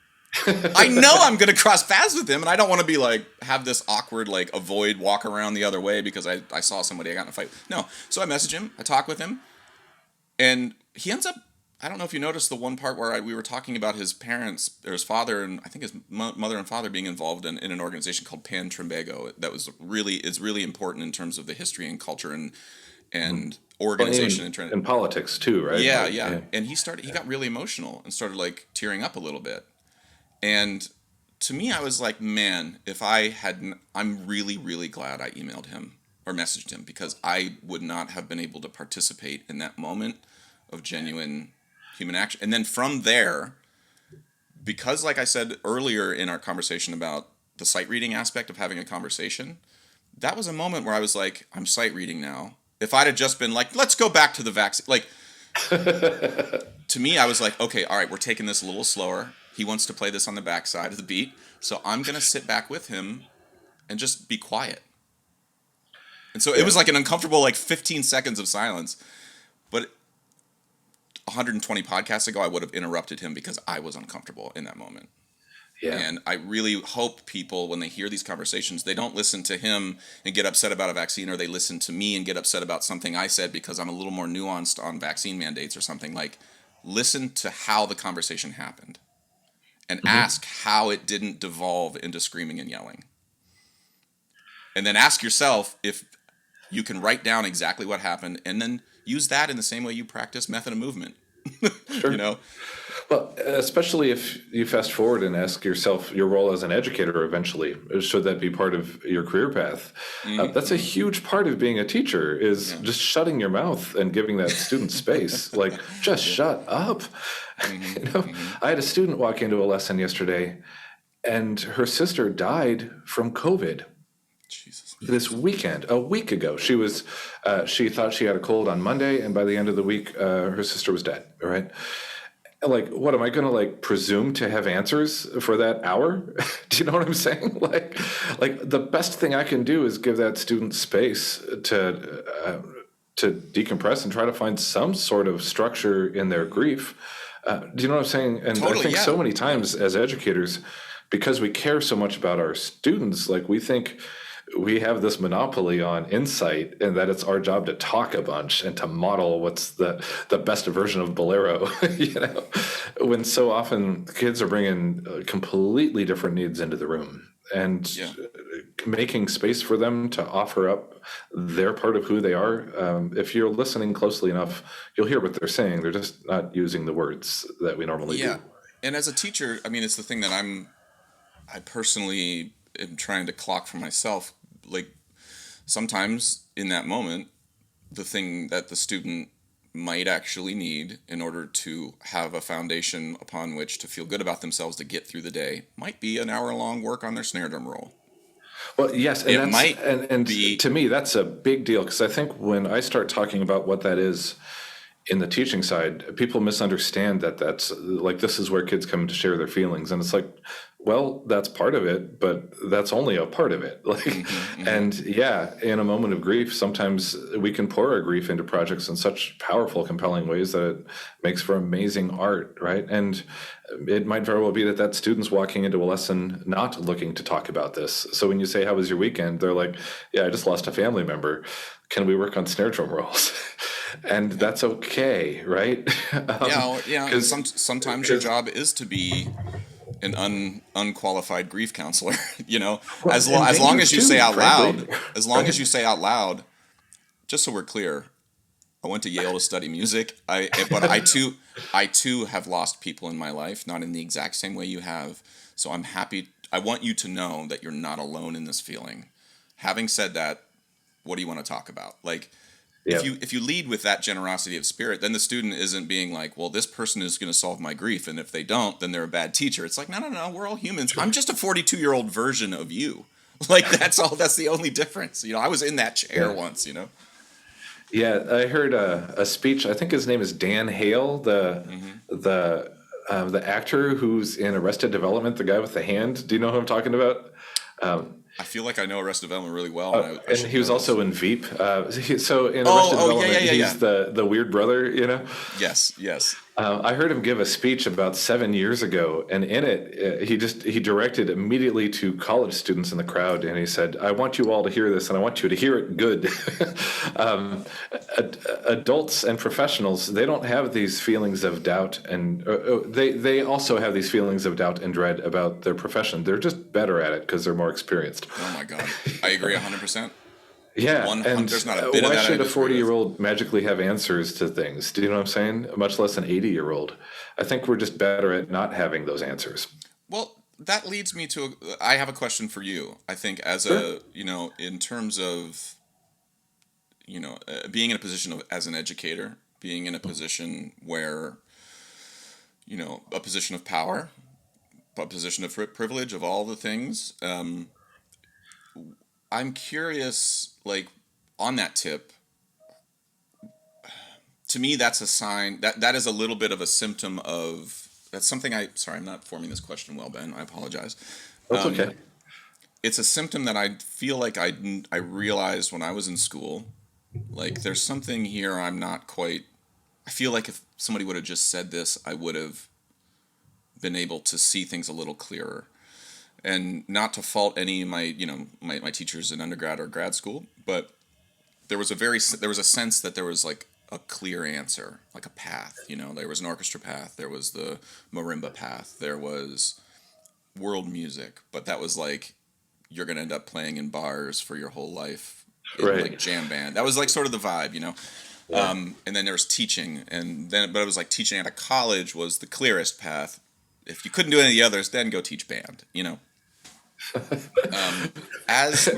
I know I'm gonna cross paths with him, and I don't want to be like have this awkward like avoid walk around the other way because I saw somebody I got in a fight. No. So I message him. I talk with him, and he ends up. I don't know if you noticed the one part where we were talking about his parents, or his father, and I think his mother and father being involved in an organization called Pan Trimbago. That was really important in terms of the history and culture and organization and politics too, right? Yeah. And he got really emotional and started like tearing up a little bit. And to me, I was like, man, I'm really, really glad I emailed him or messaged him, because I would not have been able to participate in that moment of genuine human action. And then from there, because like I said earlier in our conversation about the sight reading aspect of having a conversation, that was a moment where I was like, I'm sight reading now. If I'd have just been like, let's go back to the vaccine, like, to me, I was like, okay, all right, we're taking this a little slower. He wants to play this on the backside of the beat, so I'm going to sit back with him and just be quiet. And so it was like an uncomfortable, like 15 seconds of silence. But 120 podcasts ago, I would have interrupted him because I was uncomfortable in that moment. Yeah. And I really hope people, when they hear these conversations, they don't listen to him and get upset about a vaccine, or they listen to me and get upset about something I said because I'm a little more nuanced on vaccine mandates or something. Like, listen to how the conversation happened and ask how it didn't devolve into screaming and yelling. And then ask yourself if you can write down exactly what happened, and then use that in the same way you practice method of movement. Sure. Well, especially if you fast forward and ask yourself your role as an educator eventually, should that be part of your career path? That's a huge part of being a teacher, is just shutting your mouth and giving that student space. Like, just shut up. I had a student walk into a lesson yesterday, and her sister died from COVID. Jesus. This weekend, a week ago. She thought she had a cold on Monday, and by the end of the week, her sister was dead. All right. Like, what am I going to like presume to have answers for that hour? Do you know what I'm saying? Like the best thing I can do is give that student space to decompress and try to find some sort of structure in their grief. Do you know what I'm saying? And totally, I think so many times as educators, because we care so much about our students, like we think we have this monopoly on insight, and that it's our job to talk a bunch and to model what's the best version of Bolero, when so often kids are bringing completely different needs into the room, and making space for them to offer up their part of who they are. If you're listening closely enough, you'll hear what they're saying. They're just not using the words that we normally do. And as a teacher, I mean, it's the thing that I personally am trying to clock for myself. Like, sometimes in that moment, the thing that the student might actually need in order to have a foundation upon which to feel good about themselves to get through the day might be an hour-long work on their snare drum roll. Well, yes, and to me, that's a big deal, because I think when I start talking about what that is in the teaching side, people misunderstand that that's like, this is where kids come to share their feelings, and it's like, well, that's part of it, but that's only a part of it. Like, and in a moment of grief, sometimes we can pour our grief into projects in such powerful, compelling ways that it makes for amazing art, right? And it might very well be that student's walking into a lesson not looking to talk about this. So when you say, how was your weekend? They're like, yeah, I just lost a family member. Can we work on snare drum rolls? And that's okay, right? Because sometimes your job is to be an unqualified grief counselor, as long as you say out loud, just so we're clear, I went to Yale to study music. But I too have lost people in my life, not in the exact same way you have. So I'm happy. I want you to know that you're not alone in this feeling. Having said that, what do you want to talk about? Like, if Yeah. you lead with that generosity of spirit, then the student isn't being like, well, this person is going to solve my grief, and if they don't, then they're a bad teacher. It's like, no, no, no, we're all humans. I'm just a 42-year-old version of you. Like, that's all. That's the only difference. I was in that chair Yeah. once. Yeah, I heard a speech. I think his name is Dan Hale, Hmm. the actor who's in Arrested Development, the guy with the hand. Do you know who I'm talking about? Um, I feel like I know Arrested Development really well, and I and should he was know this. also in Veep. So in Oh, Arrested oh, yeah, yeah, Development, yeah, yeah. he's the weird brother. Yes, yes. I heard him give a speech about 7 years ago, and in it, he directed immediately to college students in the crowd, and he said, "I want you all to hear this, and I want you to hear it good." um, Adults and professionals, they don't have these feelings of doubt, and they also have these feelings of doubt and dread about their profession. They're just better at it because they're more experienced. Oh my God, I agree 100%. Yeah, 100. and There's not a bit of why that I should a disagree with. 40-year-old magically have answers to things? Do you know what I'm saying? Much less an 80-year-old. I think we're just better at not having those answers. Well, that leads me to. I have a question for you. I think as Sure. in terms of being in a position of as an educator, being in a position where a position of power, a position of privilege, of all the things. I'm curious, like on that tip. To me, that's a sign that is a little bit of a symptom of that's something I. Sorry, I'm not forming this question well, Ben. I apologize. That's okay. It's a symptom that I feel like I realized when I was in school. Like there's something here I'm not quite. I feel like if somebody would have just said this, I would have been able to see things a little clearer. And not to fault any of my teachers in undergrad or grad school, but there was a sense that there was like a clear answer, like a path. There was an orchestra path, there was the marimba path, there was world music, but that was like you're gonna end up playing in bars for your whole life in like Right. jam band. That was like sort of the vibe. Yeah. And then there was teaching, but it was like teaching at a college was the clearest path. If you couldn't do any of the others, then go teach band. As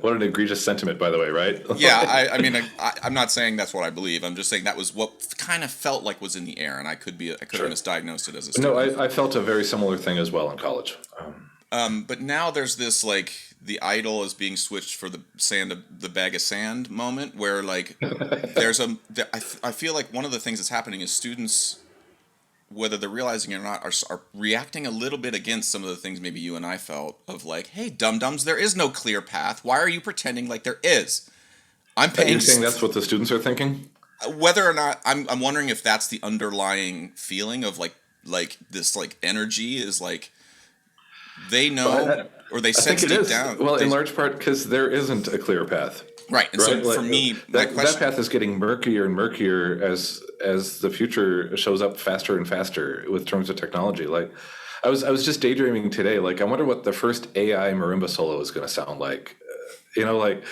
What an egregious sentiment, by the way, right? Yeah, I mean, I'm not saying that's what I believe. I'm just saying that was what kind of felt like was in the air, and I could have Sure. misdiagnosed it as a No, student. I felt a very similar thing as well in college. But now there's this like the idol is being switched for the bag of sand moment, where like I feel like one of the things that's happening is students, whether they're realizing it or not, are reacting a little bit against some of the things maybe you and I felt of like, hey, dum-dums, there is no clear path. Why are you pretending like there is? I'm You're paying. saying that's what the students are thinking? Whether or not I'm wondering if that's the underlying feeling of like this like energy is like they Well, know or they I think sense it deep is. down Well, in large part because there isn't a clear path. right. And so Right, for like me, my that question. path is getting murkier and murkier as the future shows up faster and faster with terms of technology. Like I was just daydreaming today. Like I wonder what the first AI marimba solo is going to sound like. Like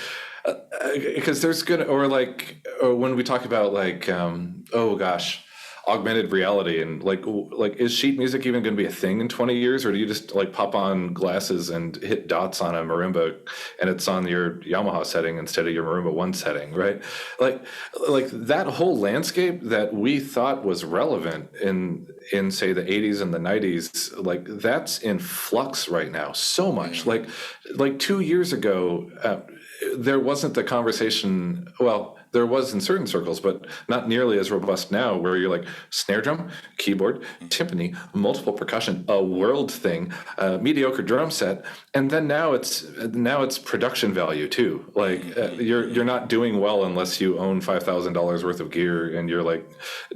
because there's gonna or when we talk about like oh gosh, augmented reality and like is sheet music even going to be a thing in 20 years, or do you just like pop on glasses and hit dots on a marimba and it's on your Yamaha setting instead of your marimba one setting, right? like like that whole landscape that we thought was relevant in say the 80s and the 90s, like that's in flux right now so Yeah. much. Like 2 years ago, there wasn't the conversation. Well, there was in certain circles, but not nearly as robust now, where you're like snare drum, keyboard, timpani, multiple percussion, a world thing, mediocre drum set, and then now it's production value too. Like you're not doing well unless you own $5,000 worth of gear and you're like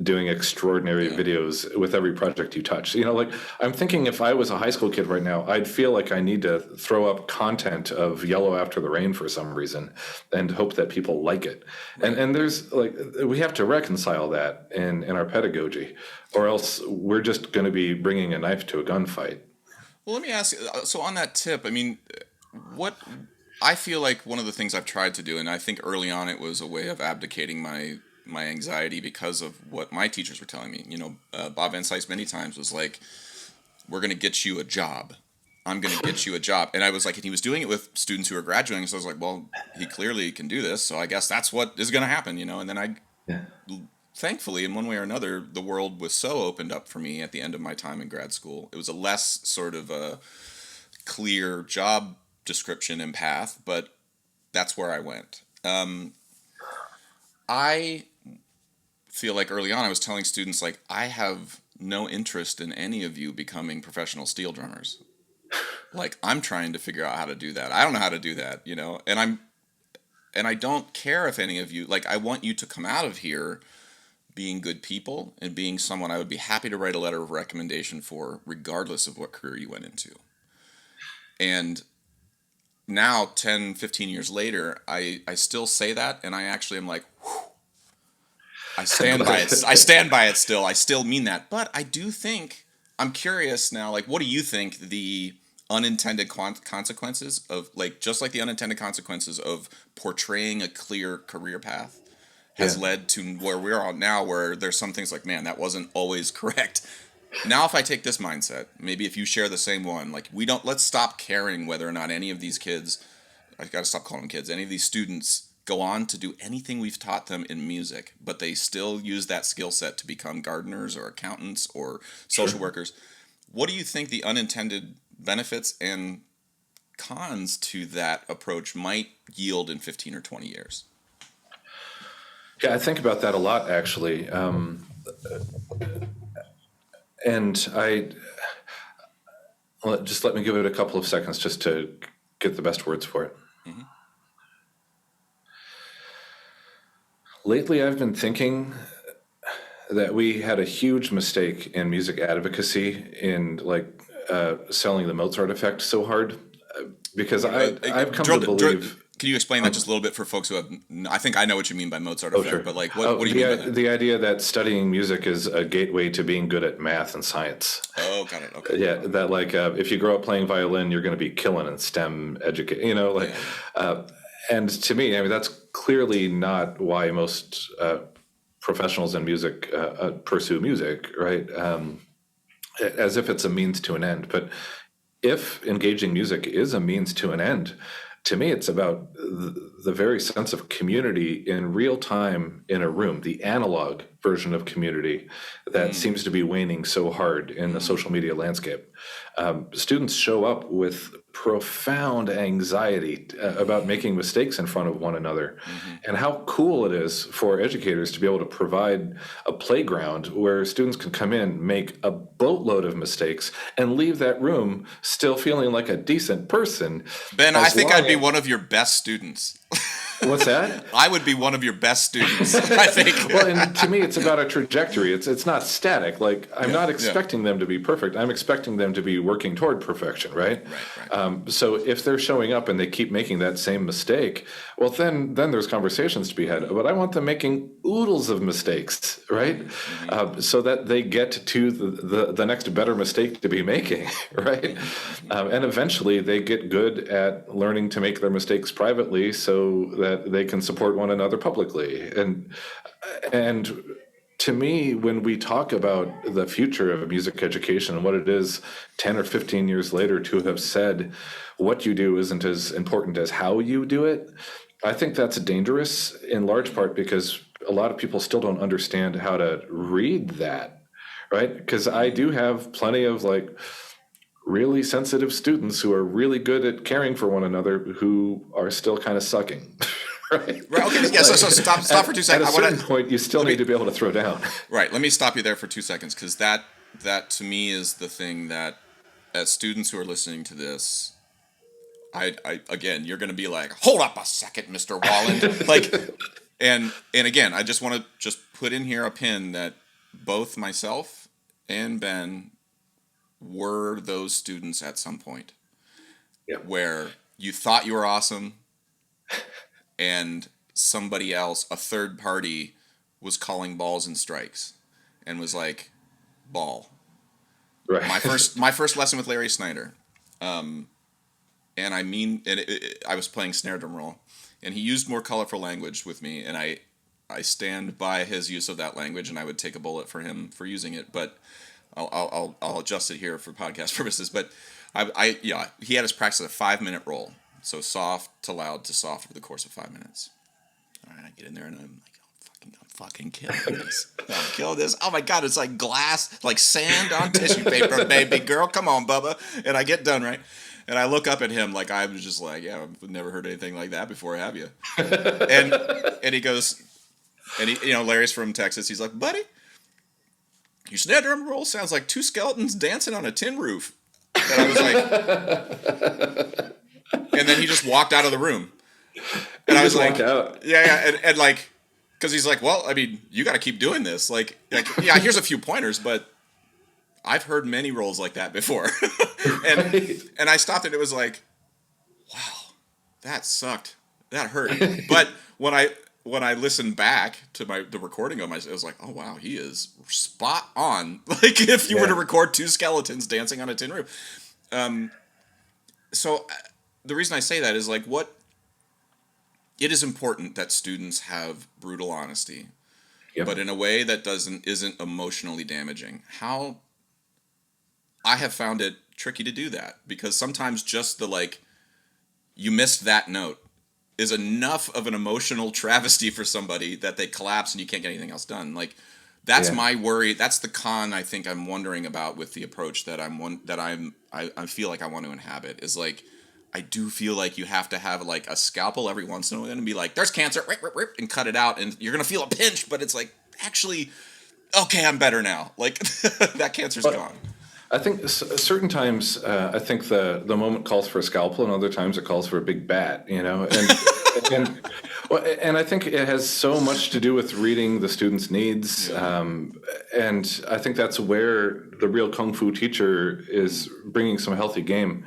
doing extraordinary Yeah. videos with every project you touch. Like I'm thinking if I was a high school kid right now, I'd feel like I need to throw up content of Yellow After the Rain for some reason and hope that people like it. Right. And there's like we have to reconcile that in our pedagogy, or else we're just going to be bringing a knife to a gunfight. Well, let me ask you. So on that tip, I mean, what I feel like one of the things I've tried to do, and I think early on it was a way of abdicating my anxiety because of what my teachers were telling me. You know, Bob Van Sice many times was like, "We're going to get you a job. I'm going to get you a job." And I was like, and he was doing it with students who were graduating. So I was like, well, he clearly can do this. So I guess that's what is going to happen, you know? And then Yeah. thankfully, in one way or another, the world was so opened up for me at the end of my time in grad school. It was a less sort of a clear job description and path, but that's where I went. I feel like early on I was telling students, like, I have no interest in any of you becoming professional steel drummers. Like, I'm trying to figure out how to do that. I don't know how to do that, you know, and I don't care if any of you, like, I want you to come out of here being good people and being someone I would be happy to write a letter of recommendation for, regardless of what career you went into. And now, 10, 15 years later, I still say that, and I actually am like, whew, I stand by it. I stand by it still. I still mean that. But I do think, I'm curious now, like, what do you think the unintended consequences of, like, just like the unintended consequences of portraying a clear career path has led to where we're at now, where there's some things like, man, that wasn't always correct. Now, if I take this mindset, maybe if you share the same one, like, let's stop caring whether or not any of these kids, I got to stop calling them kids, any of these students go on to do anything we've taught them in music, but they still use that skill set to become gardeners or accountants or social workers. What do you think the unintended benefits and cons to that approach might yield in 15 or 20 years? Yeah, I think about that a lot, actually. And just let me give it a couple of seconds just to get the best words for it. Mm-hmm. Lately, I've been thinking that we had a huge mistake in music advocacy in, like, selling the Mozart effect so hard, because I've come to believe. Can you explain that just a little bit for folks who have? I think I know what you mean by Mozart effect, sure. but, like, what do you mean by that? The idea that studying music is a gateway to being good at math and science. Oh, got it. Okay. Yeah, that, like, if you grow up playing violin, you're going to be killing in STEM education. You know, like, and to me, I mean, that's clearly not why most professionals in music pursue music, right? As if it's a means to an end. But if engaging music is a means to an end, to me, it's about the very sense of community in real time in a room, the analog version of community that seems to be waning so hard in the social media landscape. Students show up with profound anxiety about making mistakes in front of one another. And how cool it is for educators to be able to provide a playground where students can come in, make a boatload of mistakes, and leave that room still feeling like a decent person. Ben, I think I'd be one of your best students. What's that? I would be one of your best students, I think. Well, and to me, it's about a trajectory. It's not static. Like, I'm not expecting them to be perfect. I'm expecting them to be working toward perfection, right? Right. So if they're showing up and they keep making that same mistake, well, then there's conversations to be had. But I want them making oodles of mistakes, right? So that they get to the next better mistake to be making, right? And eventually they get good at learning to make their mistakes privately so that they can support one another publicly. And to me, when we talk about the future of music education and what it is 10 or 15 years later to have said what you do isn't as important as how you do it, I think that's dangerous, in large part because a lot of people still don't understand how to read that, right? Because I do have plenty of, like, really sensitive students who are really good at caring for one another who are still kind of sucking. Right. Okay. Yeah. So stop for 2 seconds. At a certain point, you still need to be able to throw down. Right. Let me stop you there for 2 seconds, because that to me is the thing that, as students who are listening to this, I again, you're going to be like, hold up a second, Mr. Wahlund. Like, and again, I just want to just put in here a pin that both myself and Ben were those students at some point, where you thought you were awesome, and somebody else, a third party, was calling balls and strikes, and was like, ball. Right. My first lesson with Larry Snyder, and I mean, I was playing snare drum roll, and he used more colorful language with me, and I stand by his use of that language, and I would take a bullet for him for using it. But I'll adjust it here for podcast purposes. But he had us practice a 5-minute roll, so soft to loud to soft over the course of 5 minutes. All right, I get in there and I'm like, I'm fucking killing this. I'm killing this. Oh my God, it's like glass, like sand on tissue paper, baby girl. Come on, Bubba. And I get done, right? And I look up at him like I was just like, yeah, I've never heard anything like that before, have you? and he goes, and he, Larry's from Texas. He's like, buddy, your snare drum roll sounds like 2 skeletons dancing on a tin roof. And I was like, and then he just walked out of the room. And I was like, yeah, and like, because he's like, well, I mean, you got to keep doing this. Like, yeah, here's a few pointers, but I've heard many rolls like that before. and I stopped and it was like, wow, that sucked. That hurt. But when I listened back to the recording of myself, I was like, oh wow, he is spot on. Like if you were to record 2 skeletons dancing on a tin roof. So the reason I say that is like it is important that students have brutal honesty, but in a way that isn't emotionally damaging. How I have found it tricky to do that because sometimes just the like, you missed that note is enough of an emotional travesty for somebody that they collapse and you can't get anything else done. Like that's my worry. That's the con I think I'm wondering about with the approach that I feel like I want to inhabit is like, I do feel like you have to have like a scalpel every once in a while and be like, there's cancer, rip, rip, rip, and cut it out. And you're going to feel a pinch, but it's like, actually, okay, I'm better now. Like that cancer's gone. I think certain times, I think the moment calls for a scalpel, and other times it calls for a big bat. And I think it has so much to do with reading the student's needs, and I think that's where the real kung fu teacher is bringing some healthy game.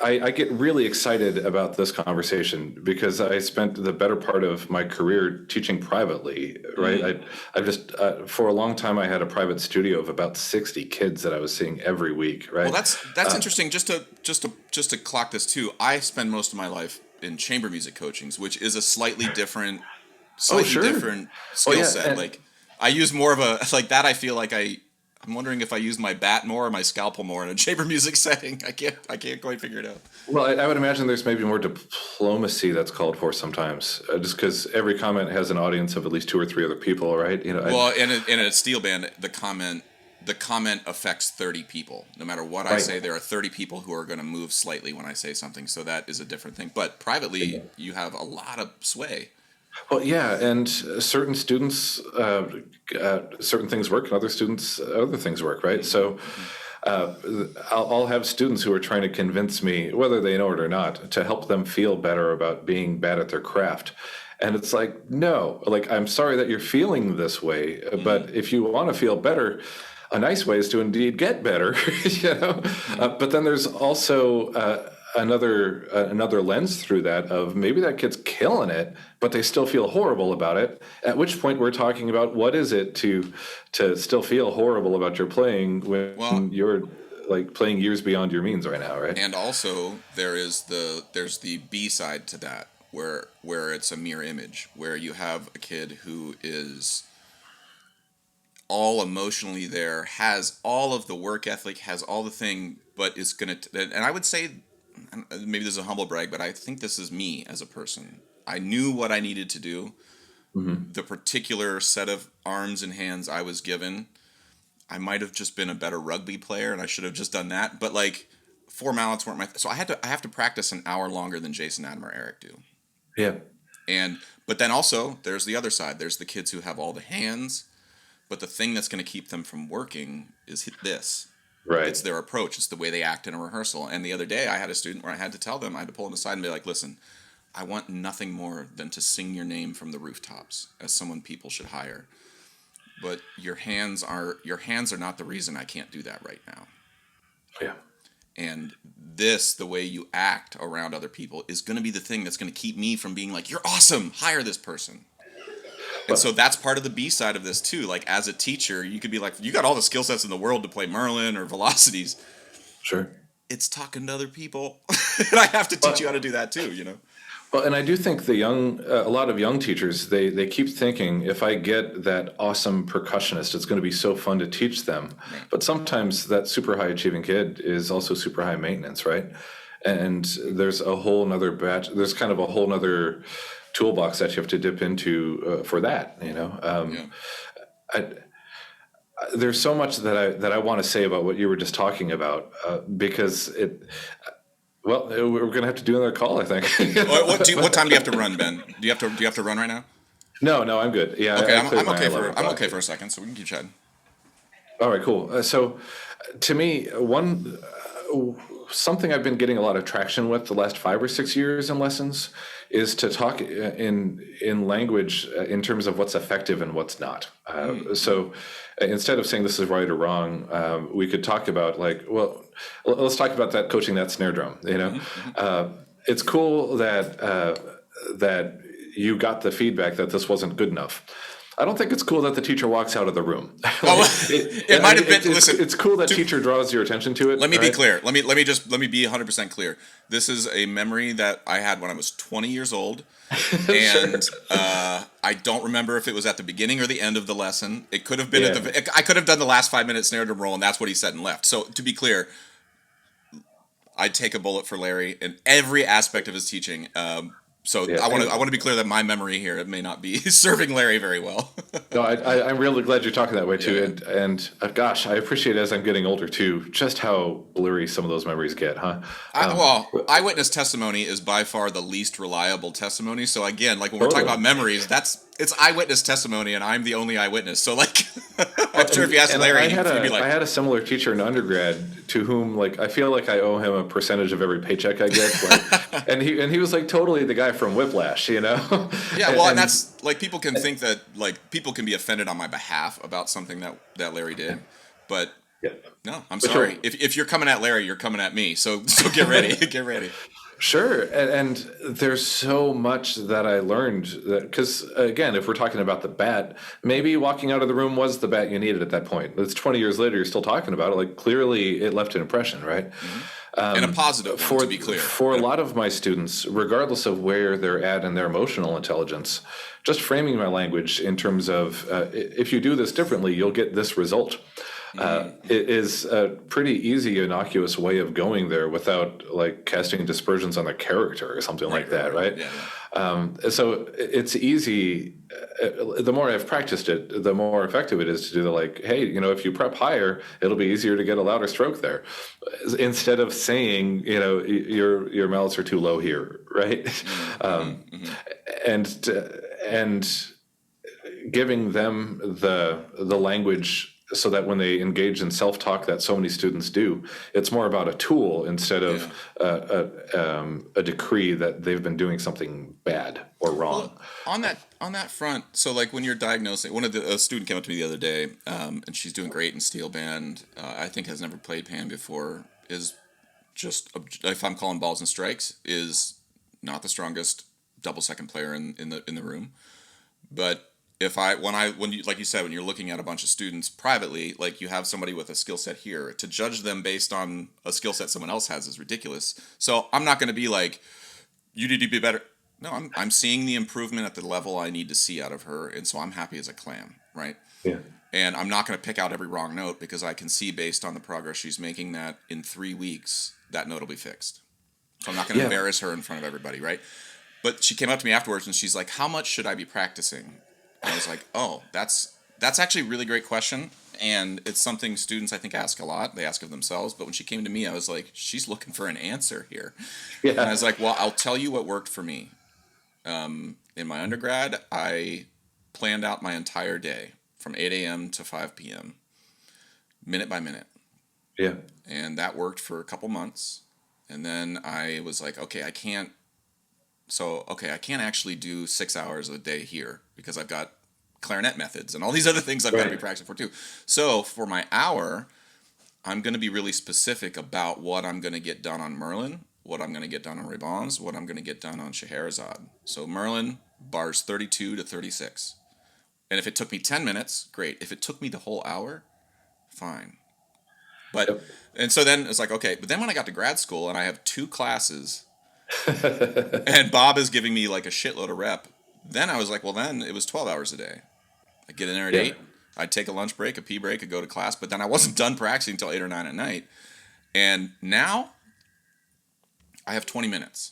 I get really excited about this conversation because I spent the better part of my career teaching privately, right? Mm-hmm. I just for a long time I had a private studio of about 60 kids that I was seeing every week, right? Well, that's interesting. Just to clock this too. I spend most of my life in chamber music coachings, which is a slightly different different skill set. Like I use more of a like that. I feel like I'm wondering if I use my bat more or my scalpel more in a chamber music setting. I can't quite figure it out. Well, I would imagine there's maybe more diplomacy that's called for sometimes, just because every comment has an audience of at least 2 or 3 other people, right? Well, in a steel band, the comment affects 30 people. No matter what I say, there are 30 people who are going to move slightly when I say something. So that is a different thing. But privately, you have a lot of sway. Well, yeah, and certain students, certain things work, and other things work, right? So I'll have students who are trying to convince me, whether they know it or not, to help them feel better about being bad at their craft. And it's like, no, like, I'm sorry that you're feeling this way, but if you want to feel better, a nice way is to indeed get better, but then there's also another lens through that of maybe that kid's killing it, but they still feel horrible about it. At which point we're talking about what is it to still feel horrible about your playing when you're like playing years beyond your means right now, right? And also there's the B side to that where it's a mirror image, where you have a kid who is all emotionally there, has all of the work ethic, has all the thing, but is gonna and I would say, maybe this is a humble brag, but I think this is me as a person. I knew what I needed to do. Mm-hmm. The particular set of arms and hands I was given, I might have just been a better rugby player, and I should have just done that. But like, 4 mallets weren't my. So I have to practice an hour longer than Jason, Adam, or Eric do. Yeah. But then also there's the other side. There's the kids who have all the hands, but the thing that's going to keep them from working is this. Right. It's their approach. It's the way they act in a rehearsal. And the other day I had a student where I had to tell them, I had to pull them aside and be like, listen, I want nothing more than to sing your name from the rooftops as someone people should hire. But your hands are not the reason I can't do that right now. Yeah. And the way you act around other people is going to be the thing that's going to keep me from being like, you're awesome, hire this person. And so that's part of the B side of this too. Like as a teacher, you could be like, you got all the skill sets in the world to play Merlin or Velocities. Sure. It's talking to other people. And I have to teach you how to do that too, Well, and I do think a lot of young teachers, they keep thinking if I get that awesome percussionist, it's going to be so fun to teach them. Right. But sometimes that super high achieving kid is also super high maintenance, right? And there's a whole nother batch. There's kind of a whole nother toolbox that you have to dip into for that. Yeah. I, there's so much that I want to say about what you were just talking about because it. Well, we're going to have to do another call, I think. What time do you have to run, Ben? Do you have to run right now? No, I'm good. Yeah, Okay, I I'm cleared my okay for 11 o'clock. a second, so we can keep chatting. All right, cool. So, to me, something I've been getting a lot of traction with the last 5 or 6 years in lessons is to talk in language in terms of what's effective and what's not. So, instead of saying this is right or wrong, we could talk about like, well, let's talk about that coaching that snare drum. It's cool that you got the feedback that this wasn't good enough. I don't think it's cool that the teacher walks out of the room. It might have been. Listen, it's cool that teacher draws your attention to it. let me be clear. Let me be 100% clear. This is a memory that I had when I was 20 years old, and I don't remember if it was at the beginning or the end of the lesson. It could have been I could have done the last 5 minutes snare drum roll, and that's what he said and left. So to be clear, I'd take a bullet for Larry in every aspect of his teaching. I want to be clear that my memory here, it may not be serving Larry very well. No, I'm really glad you're talking that way too, and gosh, I appreciate as I'm getting older too, just how blurry some of those memories get, huh? Eyewitness testimony is by far the least reliable testimony. So again, like when we're talking about memories, it's eyewitness testimony, and I'm the only eyewitness. So like, I'm sure if you asked Larry, he'd be like, I had a similar teacher in undergrad to whom like I feel like I owe him a percentage of every paycheck I get, like, and he was like totally the guy from Whiplash, Yeah, well, and that's like people can think that like people can be offended on my behalf about something that Larry did, but yeah. No, I'm sorry. If you're coming at Larry, you're coming at me. So get ready, get ready. Sure, and there's so much that I learned because again, if we're talking about the bat, maybe walking out of the room was the bat you needed at that point. It's 20 years later, you're still talking about it. Like clearly, it left an impression, right? Mm-hmm. And a positive one, to be clear. For a lot of my students, regardless of where they're at in their emotional intelligence, just framing my language in terms of if you do this differently, you'll get this result. It is a pretty easy, innocuous way of going there without like casting dispersions on the character or something like that, right? Yeah. So it's easy. The more I've practiced it, the more effective it is to do the like, hey, if you prep higher, it'll be easier to get a louder stroke there, instead of saying, your mallets are too low here, right? And giving them the language so that when they engage in self-talk that so many students do, it's more about a tool instead of a decree that they've been doing something bad or wrong. Well, on that front, so like when you're diagnosing, a student came up to me the other day, and she's doing great in steel band. I think has never played pan before. Is just, if I'm calling balls and strikes, is not the strongest double second player in the room, but when you, like you said, when you're looking at a bunch of students privately, like you have somebody with a skill set here, to judge them based on a skill set someone else has is ridiculous. So I'm not going to be like, you need to be better. No, I'm seeing the improvement at the level I need to see out of her, and so I'm happy as a clam, right? Yeah. And I'm not going to pick out every wrong note because I can see based on the progress she's making that in 3 weeks that note will be fixed. So I'm not going to embarrass her in front of everybody, right? But she came up to me afterwards and she's like, "How much should I be practicing?" And I was like, "Oh, that's actually a really great question, and it's something students I think ask a lot. They ask of themselves, but when she came to me, I was like, she's looking for an answer here." Yeah. And I was like, "Well, I'll tell you what worked for me. In my undergrad, I planned out my entire day from 8 a.m. to 5 p.m., minute by minute. Yeah. And that worked for a couple months. And then I was like, okay, I can't actually do 6 hours a day here because I've got clarinet methods and all these other things I've got to be practicing for too. So for my hour, I'm going to be really specific about what I'm going to get done on Merlin, what I'm going to get done on Rebons, what I'm going to get done on Scheherazade. So Merlin, bars 32 to 36. And if it took me 10 minutes, great. If it took me the whole hour, fine. But and so then it's like, okay, but then when I got to grad school and I have 2 classes and Bob is giving me like a shitload of rep. Then I was like, well, then it was 12 hours a day. I get in there at Yeah. 8. I'd take a lunch break, a pee break, I'd go to class, but then I wasn't done practicing until 8 or 9 at night. And now I have 20 minutes.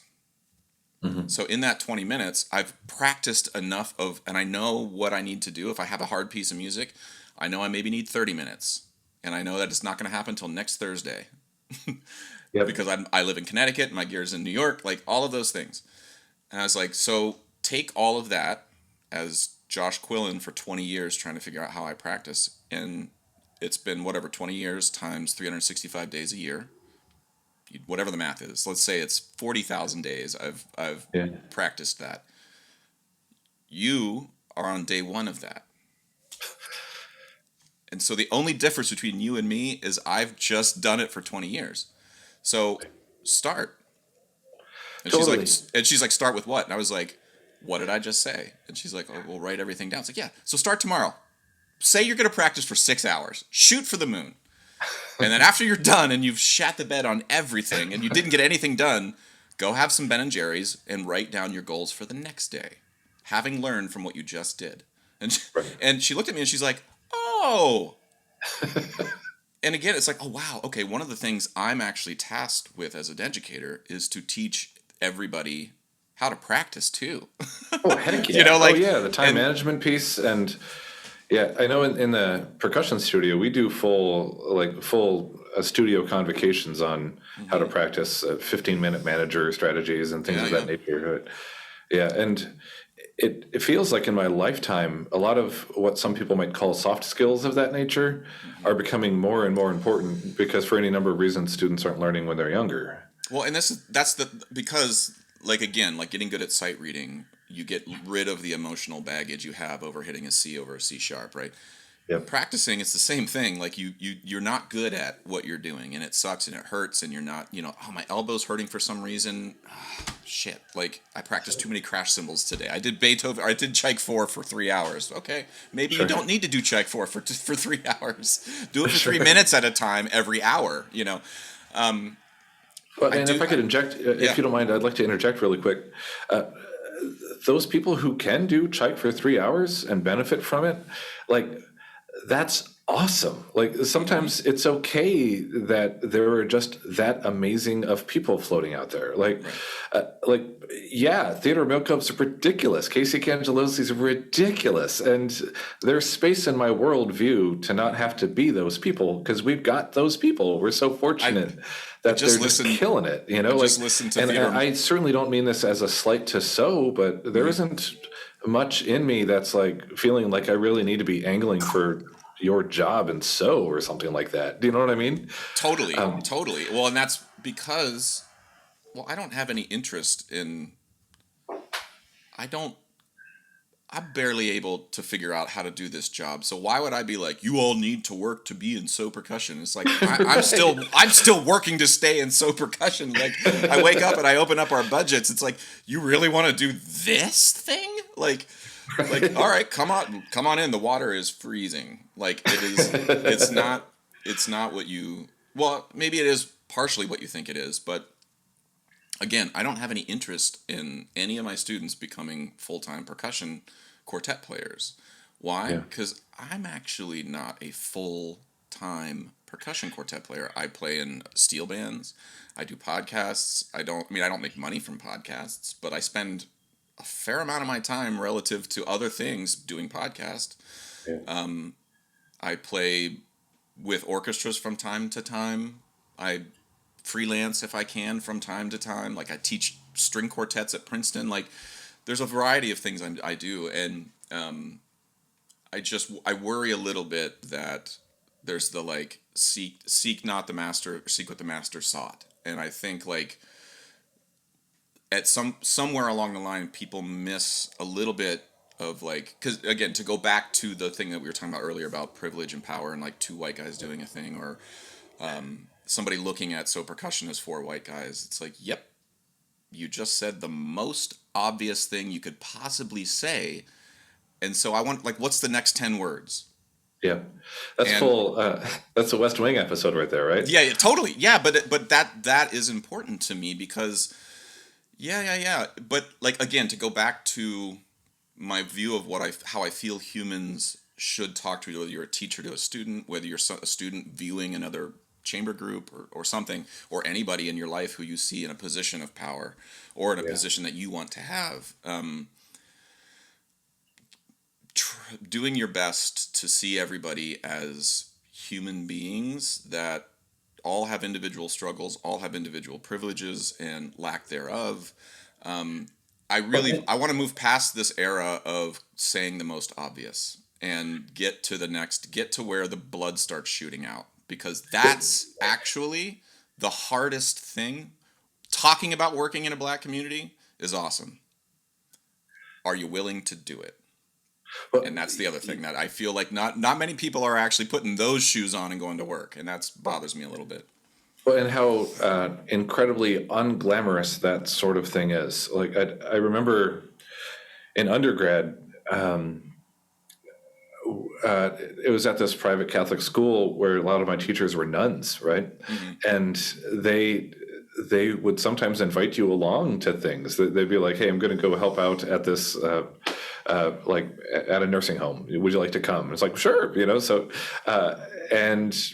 Mm-hmm. So in that 20 minutes, I've practiced enough of, and I know what I need to do. If I have a hard piece of music, I know I maybe need 30 minutes. And I know that it's not going to happen until next Thursday. Yep. Because I live in Connecticut, my gear's in New York, like all of those things. And I was like, so take all of that as Josh Quillen for 20 years trying to figure out how I practice. And it's been whatever, 20 years times 365 days a year. Whatever the math is. Let's say it's 40,000 days I've Yeah. practiced that. You are on day 1 of that. And so the only difference between you and me is I've just done it for 20 years. So start. And Totally. she's like, start with what? And I was like, what did I just say? And she's like, oh, we'll write everything down. It's like, yeah. So start tomorrow. Say you're going to practice for 6 hours. Shoot for the moon. And then after you're done and you've shat the bed on everything and you didn't get anything done, go have some Ben and Jerry's and write down your goals for the next day, having learned from what you just did. And she looked at me and she's like, oh. And again, it's like, oh, wow. Okay, one of the things I'm actually tasked with as an educator is to teach everybody how to practice too. Oh, heck yeah. You know, like, oh, yeah, the time management piece. And yeah, I know in the percussion studio, we do full studio convocations on how to practice 15-minute manager strategies and things of that nature. Yeah, and it feels like in my lifetime, a lot of what some people might call soft skills of that nature are becoming more and more important because for any number of reasons, students aren't learning when they're younger. Well, and because like again, like getting good at sight reading, you get rid of the emotional baggage you have over hitting a C over a C sharp, right? Yep. Practicing, it's the same thing. Like you're not good at what you're doing, and it sucks and it hurts, and you're not, oh, my elbow's hurting for some reason. Shit, like I practiced too many crash cymbals today. I did Beethoven, or I did Tchaik 4 for 3 hours. Okay, maybe you don't need to do Tchaik 4 for 3 hours. Do it for 3 minutes at a time every hour. But and if I could inject, if you don't mind, I'd like to interject really quick. Those people who can do Tchaik for 3 hours and benefit from it, like that's awesome. Like sometimes it's okay that there are just that amazing of people floating out there. Yeah, Theodore Milkup's ridiculous. Casey Cangelosi's ridiculous, and there's space in my worldview to not have to be those people because we've got those people. We're so fortunate that they're just killing it. Listen to Theodore. I certainly don't mean this as a slight to So, but there isn't much in me that's like feeling like I really need to be angling for your job and So or something like that. Do you know what I mean? Totally. Well, and that's because, I don't have any interest in. I'm barely able to figure out how to do this job. So why would I be like, you all need to work to be in So percussion? It's like I'm still working to stay in So percussion. Like I wake up and I open up our budgets. It's like, you really want to do this thing? Like all right, come on in. The water is freezing. Like it is. It's not what you. Well, maybe it is partially what you think it is, but. Again, I don't have any interest in any of my students becoming full-time percussion quartet players. Why? Because I'm actually not a full-time percussion quartet player. I play in steel bands. I do podcasts. I don't make money from podcasts, but I spend a fair amount of my time relative to other things doing podcasts. Yeah. I play with orchestras from time to time. I freelance if I can from time to time. Like I teach string quartets at Princeton. Like there's a variety of things I do, and I worry a little bit that there's the like seek not the master, seek what the master sought, and I think like at somewhere along the line people miss a little bit of like, because again, to go back to the thing that we were talking about earlier about privilege and power and like 2 white guys doing a thing, or somebody looking at So percussion as 4 white guys. It's like, yep, you just said the most obvious thing you could possibly say. And so I want, like, what's the next 10 words? Yeah, that's that's a West Wing episode right there, right? Yeah, totally. Yeah, but that is important to me because Yeah. But like again, to go back to my view of how I feel humans should talk to, whether you're a teacher to a student, whether you're a student viewing another chamber group or something, or anybody in your life who you see in a position of power or in a Yeah. position that you want to have. Doing your best to see everybody as human beings that all have individual struggles, all have individual privileges and lack thereof. I want to move past this era of saying the most obvious and get to where the blood starts shooting out, because that's actually the hardest thing. Talking about working in a black community is awesome. Are you willing to do it? But And that's the other thing that I feel like not many people are actually putting those shoes on and going to work, and that's bothers me a little bit. Well, and how incredibly unglamorous that sort of thing is. Like I remember in undergrad, it was at this private Catholic school where a lot of my teachers were nuns, right? Hmm. And they would sometimes invite you along to things. They'd be like, "Hey, I'm going to go help out at this." Like at a nursing home, would you like to come? It's like, sure, So, and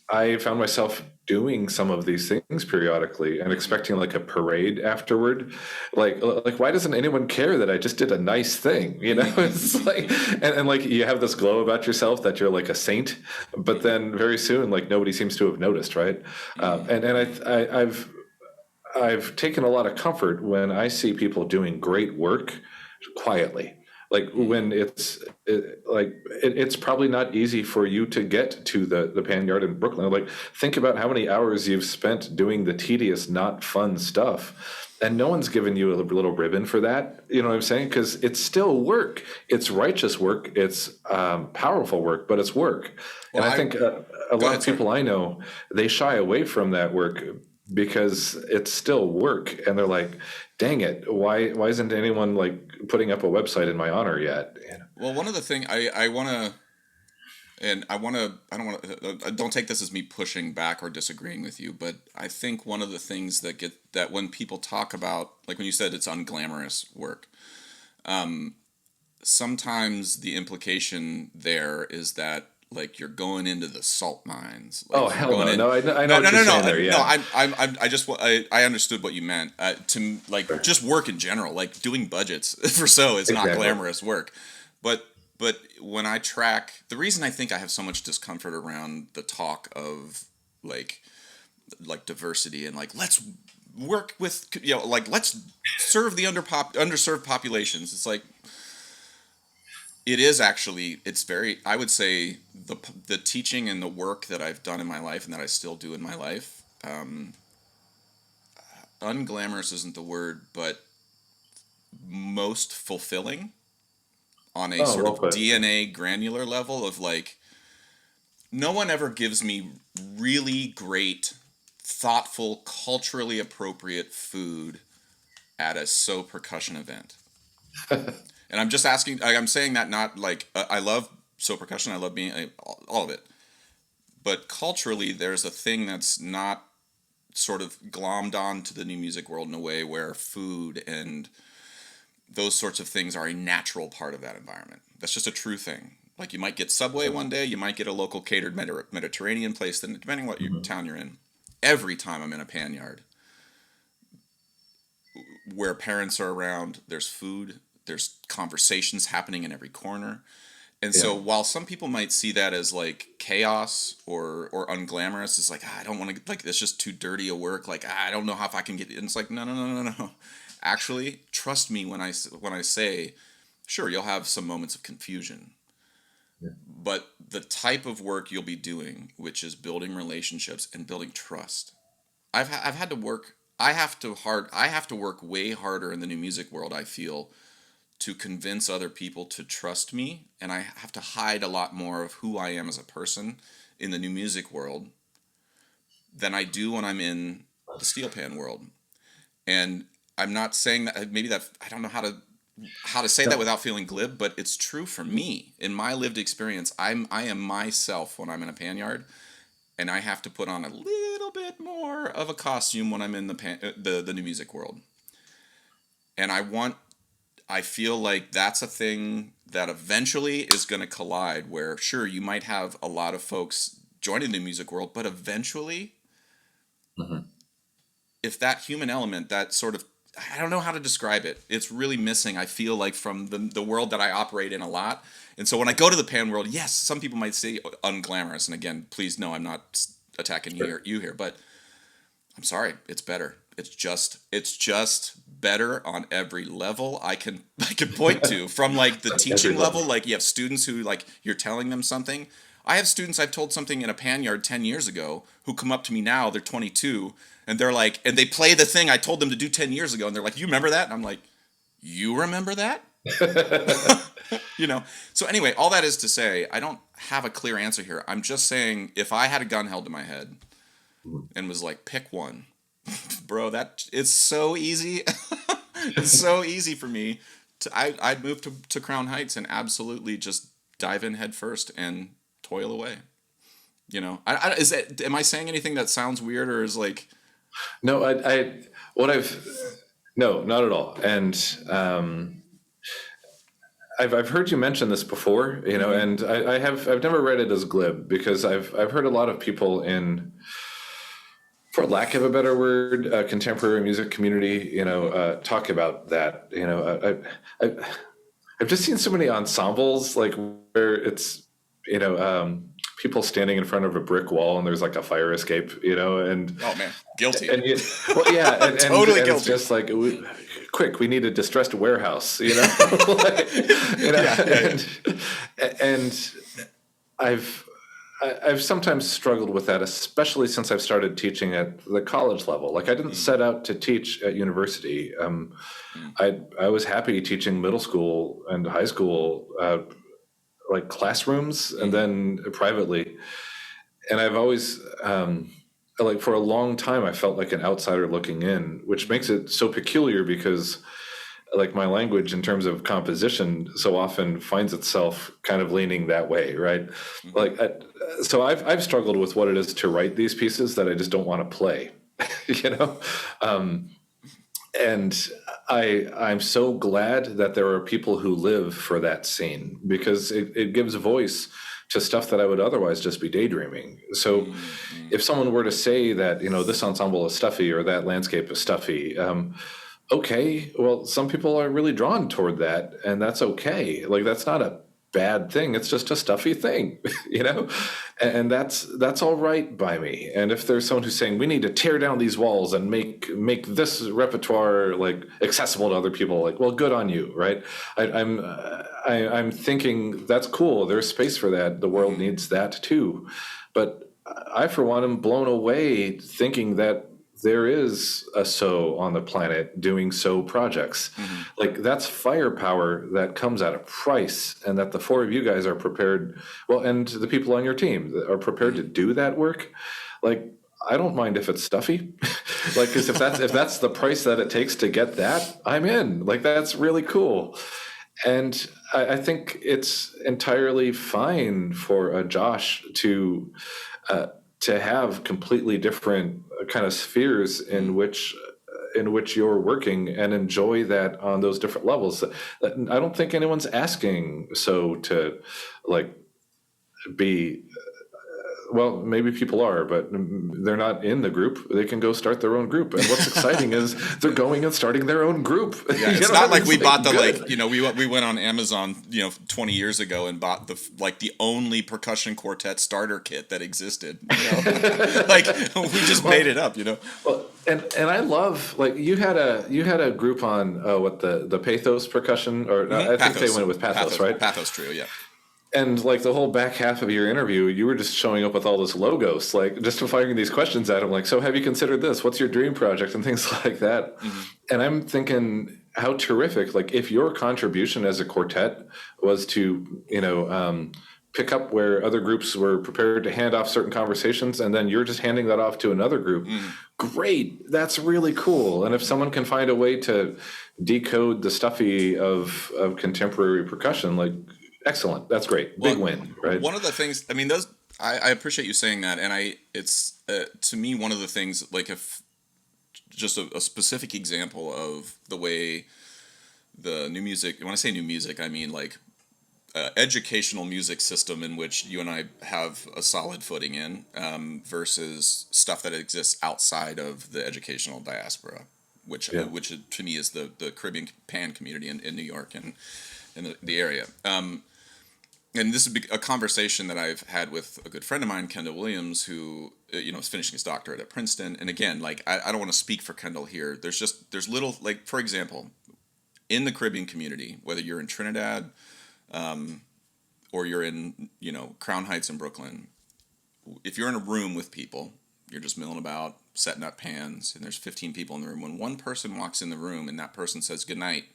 I found myself doing some of these things periodically and Hmm. expecting like a parade afterward. Like why doesn't anyone care that I just did a nice thing? It's like, and like you have this glow about yourself that you're like a saint, but Hmm. then very soon, like nobody seems to have noticed, right? I've taken a lot of comfort when I see people doing great work quietly. Like when it's probably not easy for you to get to the pan yard in Brooklyn. Like think about how many hours you've spent doing the tedious, not fun stuff, and no one's given you a little ribbon for that. You know what I'm saying? Because it's still work. It's righteous work. It's powerful work, but it's work. Well, And I think a go lot ahead, of sorry. people I know, they shy away from that work because it's still work, and they're like, dang it, why isn't anyone like putting up a website in my honor yet? Well, one of the thing I want to, and I don't want to, don't take this as me pushing back or disagreeing with you, but I think one of the things that when people talk about, like when you said it's unglamorous work, sometimes the implication there is that like you're going into the salt mines, Oh, like you're hell going no, in. no, I know No, what no, you're no, saying no, there. no. Yeah. I just I understood what you meant. To like Sure. just work in general, like doing budgets for so is not Exactly. glamorous work, but when I track, the reason I think I have so much discomfort around the talk of like diversity and like let's work with like let's serve the underserved populations. It's like it is actually, it's very, I would say the teaching and the work that I've done in my life and that I still do in my life, unglamorous isn't the word, but most fulfilling on a Oh, sort well of put. Yeah. DNA granular level of like, no one ever gives me really great, thoughtful, culturally appropriate food at a percussion event. And I'm just asking, I'm saying that not like, I love percussion, I love being, all of it. But culturally, there's a thing that's not sort of glommed on to the new music world in a way where food and those sorts of things are a natural part of that environment. That's just a true thing. Like you might get Subway one day, you might get a local catered Mediterranean place, then depending on what town you're in. Every time I'm in a pan yard where parents are around, there's food, there's conversations happening in every corner. And Yeah. so while some people might see that as like chaos or unglamorous, it's like I don't want to like it's just too dirty a work. Like I don't know how if I can get it. And it's like no. Actually, trust me when I say, sure, you'll have some moments of confusion, Yeah. but the type of work you'll be doing, which is building relationships and building trust. I've had to work. I have to work way harder in the new music world. I feel to convince other people to trust me, and I have to hide a lot more of who I am as a person in the new music world than I do when I'm in the steel pan world. And I'm not saying that maybe that I don't know how to say that No. without feeling glib, but it's true for me. In my lived experience, I am myself when I'm in a pan yard, and I have to put on a little bit more of a costume when I'm in the new music world. And I feel like that's a thing that eventually is going to collide where, sure, you might have a lot of folks joining the music world, but eventually, if that human element, that sort of, I don't know how to describe it. It's really missing, I feel like, from the world that I operate in a lot. And so when I go to the pan world, yes, some people might say unglamorous. And again, please know I'm not attacking you here, but I'm sorry, it's better. It's just better on every level I can point to, from like the teaching level. Like you have students who, like, you're telling them something. I have students I've told something in a pan yard 10 years ago who come up to me now, they're 22, and they're like, and they play the thing I told them to do 10 years ago, and they're like, "You remember that?" And I'm like, "You remember that?" You know. So anyway, all that is to say, I don't have a clear answer here. I'm just saying, if I had a gun held to my head and was like, pick one, bro, that it's so easy. It's so easy for me I'd move to Crown Heights and absolutely just dive in head first and toil away. You know, am I saying anything that sounds weird, or is like, no, no, not at all. And I've heard you mention this before, you know, and I've never read it as glib, because I've heard a lot of people in, for lack of a better word, contemporary music community, you know, talk about that. You know, I've just seen so many ensembles, like, where it's, you know, people standing in front of a brick wall and there's like a fire escape, you know, and oh man, guilty. And well, yeah, and, totally and guilty. It's just like, quick, we need a distressed warehouse, you know, like, you know, and I've sometimes struggled with that, especially since I've started teaching at the college level. Like, I didn't set out to teach at university. I was happy teaching middle school and high school, like classrooms, and then privately. And I've always, like, for a long time, I felt like an outsider looking in, which makes it so peculiar, because, like, my language in terms of composition so often finds itself kind of leaning that way, right? Like, so I've struggled with what it is to write these pieces that I just don't want to play, you know? And I'm so glad that there are people who live for that scene, because it gives voice to stuff that I would otherwise just be daydreaming. So if someone were to say that, you know, this ensemble is stuffy or that landscape is stuffy, okay, well, some people are really drawn toward that, and that's okay. Like, that's not a bad thing. It's just a stuffy thing, you know, and that's all right by me. And if there's someone who's saying we need to tear down these walls and make this repertoire like accessible to other people, like, well, good on you, right? I'm thinking that's cool. There's space for that. The world needs that too. But I, for one, am blown away thinking that there is a so on the planet doing so projects. Like, that's firepower that comes at a price, and that the four of you guys are prepared, well, and the people on your team that are prepared to do that work. Like, I don't mind if it's stuffy. Like, because if that's the price that it takes to get that, I'm in. Like, that's really cool. And I think it's entirely fine for Josh to have completely different kind of spheres in which you're working, and enjoy that on those different levels. I don't think anyone's asking so to, like, be, well, maybe people are, but they're not in the group. They can go start their own group. And what's exciting is they're going and starting their own group. Yeah, it's not like we bought the good. Like, you know, we went on Amazon, you know, 20 years ago and bought the only percussion quartet starter kit that existed. You know? Like, we just made it up, you know. Well, and I love, like, you had a group on what the Pathos percussion, or I think they went with Pathos, right? Pathos Trio, yeah. And, like, the whole back half of your interview, you were just showing up with all this logos, like, just firing these questions at him, like, so have you considered this? What's your dream project? And things like that. And I'm thinking, how terrific, like, if your contribution as a quartet was to, you know, pick up where other groups were prepared to hand off certain conversations, and then you're just handing that off to another group. Great. That's really cool. And if someone can find a way to decode the stuffy of contemporary percussion, like, excellent. That's great. Big win, right? One of the things, I mean, those, I appreciate you saying that. And it's to me, one of the things, like, if just a specific example of the way the new music. When I say new music, I mean like educational music system in which you and I have a solid footing in, versus stuff that exists outside of the educational diaspora, which Yeah. to me is the Caribbean Pan community in New York and in the area. And this is a conversation that I've had with a good friend of mine, Kendall Williams, who is finishing his doctorate at Princeton. And again, like I don't want to speak for Kendall here. There's little, like, for example, in the Caribbean community, whether you're in Trinidad, or you're in Crown Heights in Brooklyn, if you're in a room with people, you're just milling about, setting up pans, and there's 15 people in the room. When one person walks in the room and that person says good night,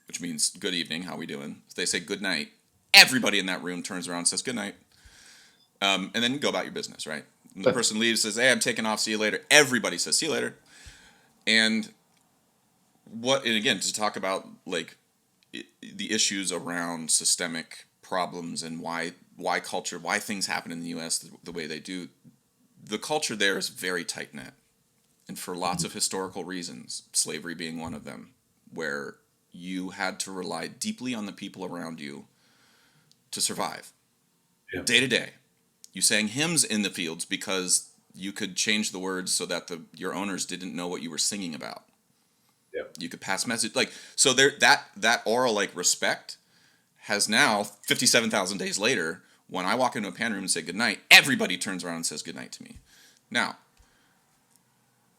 which means good evening, how we doing? If they say good night, everybody in that room turns around and says good night, and then you go about your business, right? When the person leaves, says, hey, I'm taking off, see you later. Everybody says see you later. And again, to talk about like the issues around systemic problems and why things happen in the U.S. the way they do, the culture there is very tight knit, and for lots of historical reasons, slavery being one of them, where you had to rely deeply on the people around you to survive. Yeah. Day to day. You sang hymns in the fields because you could change the words so that your owners didn't know what you were singing about. Yeah. You could pass message, like, so there, that oral, like, respect has now 57,000 days later, when I walk into a pan room and say goodnight, everybody turns around and says goodnight to me. Now,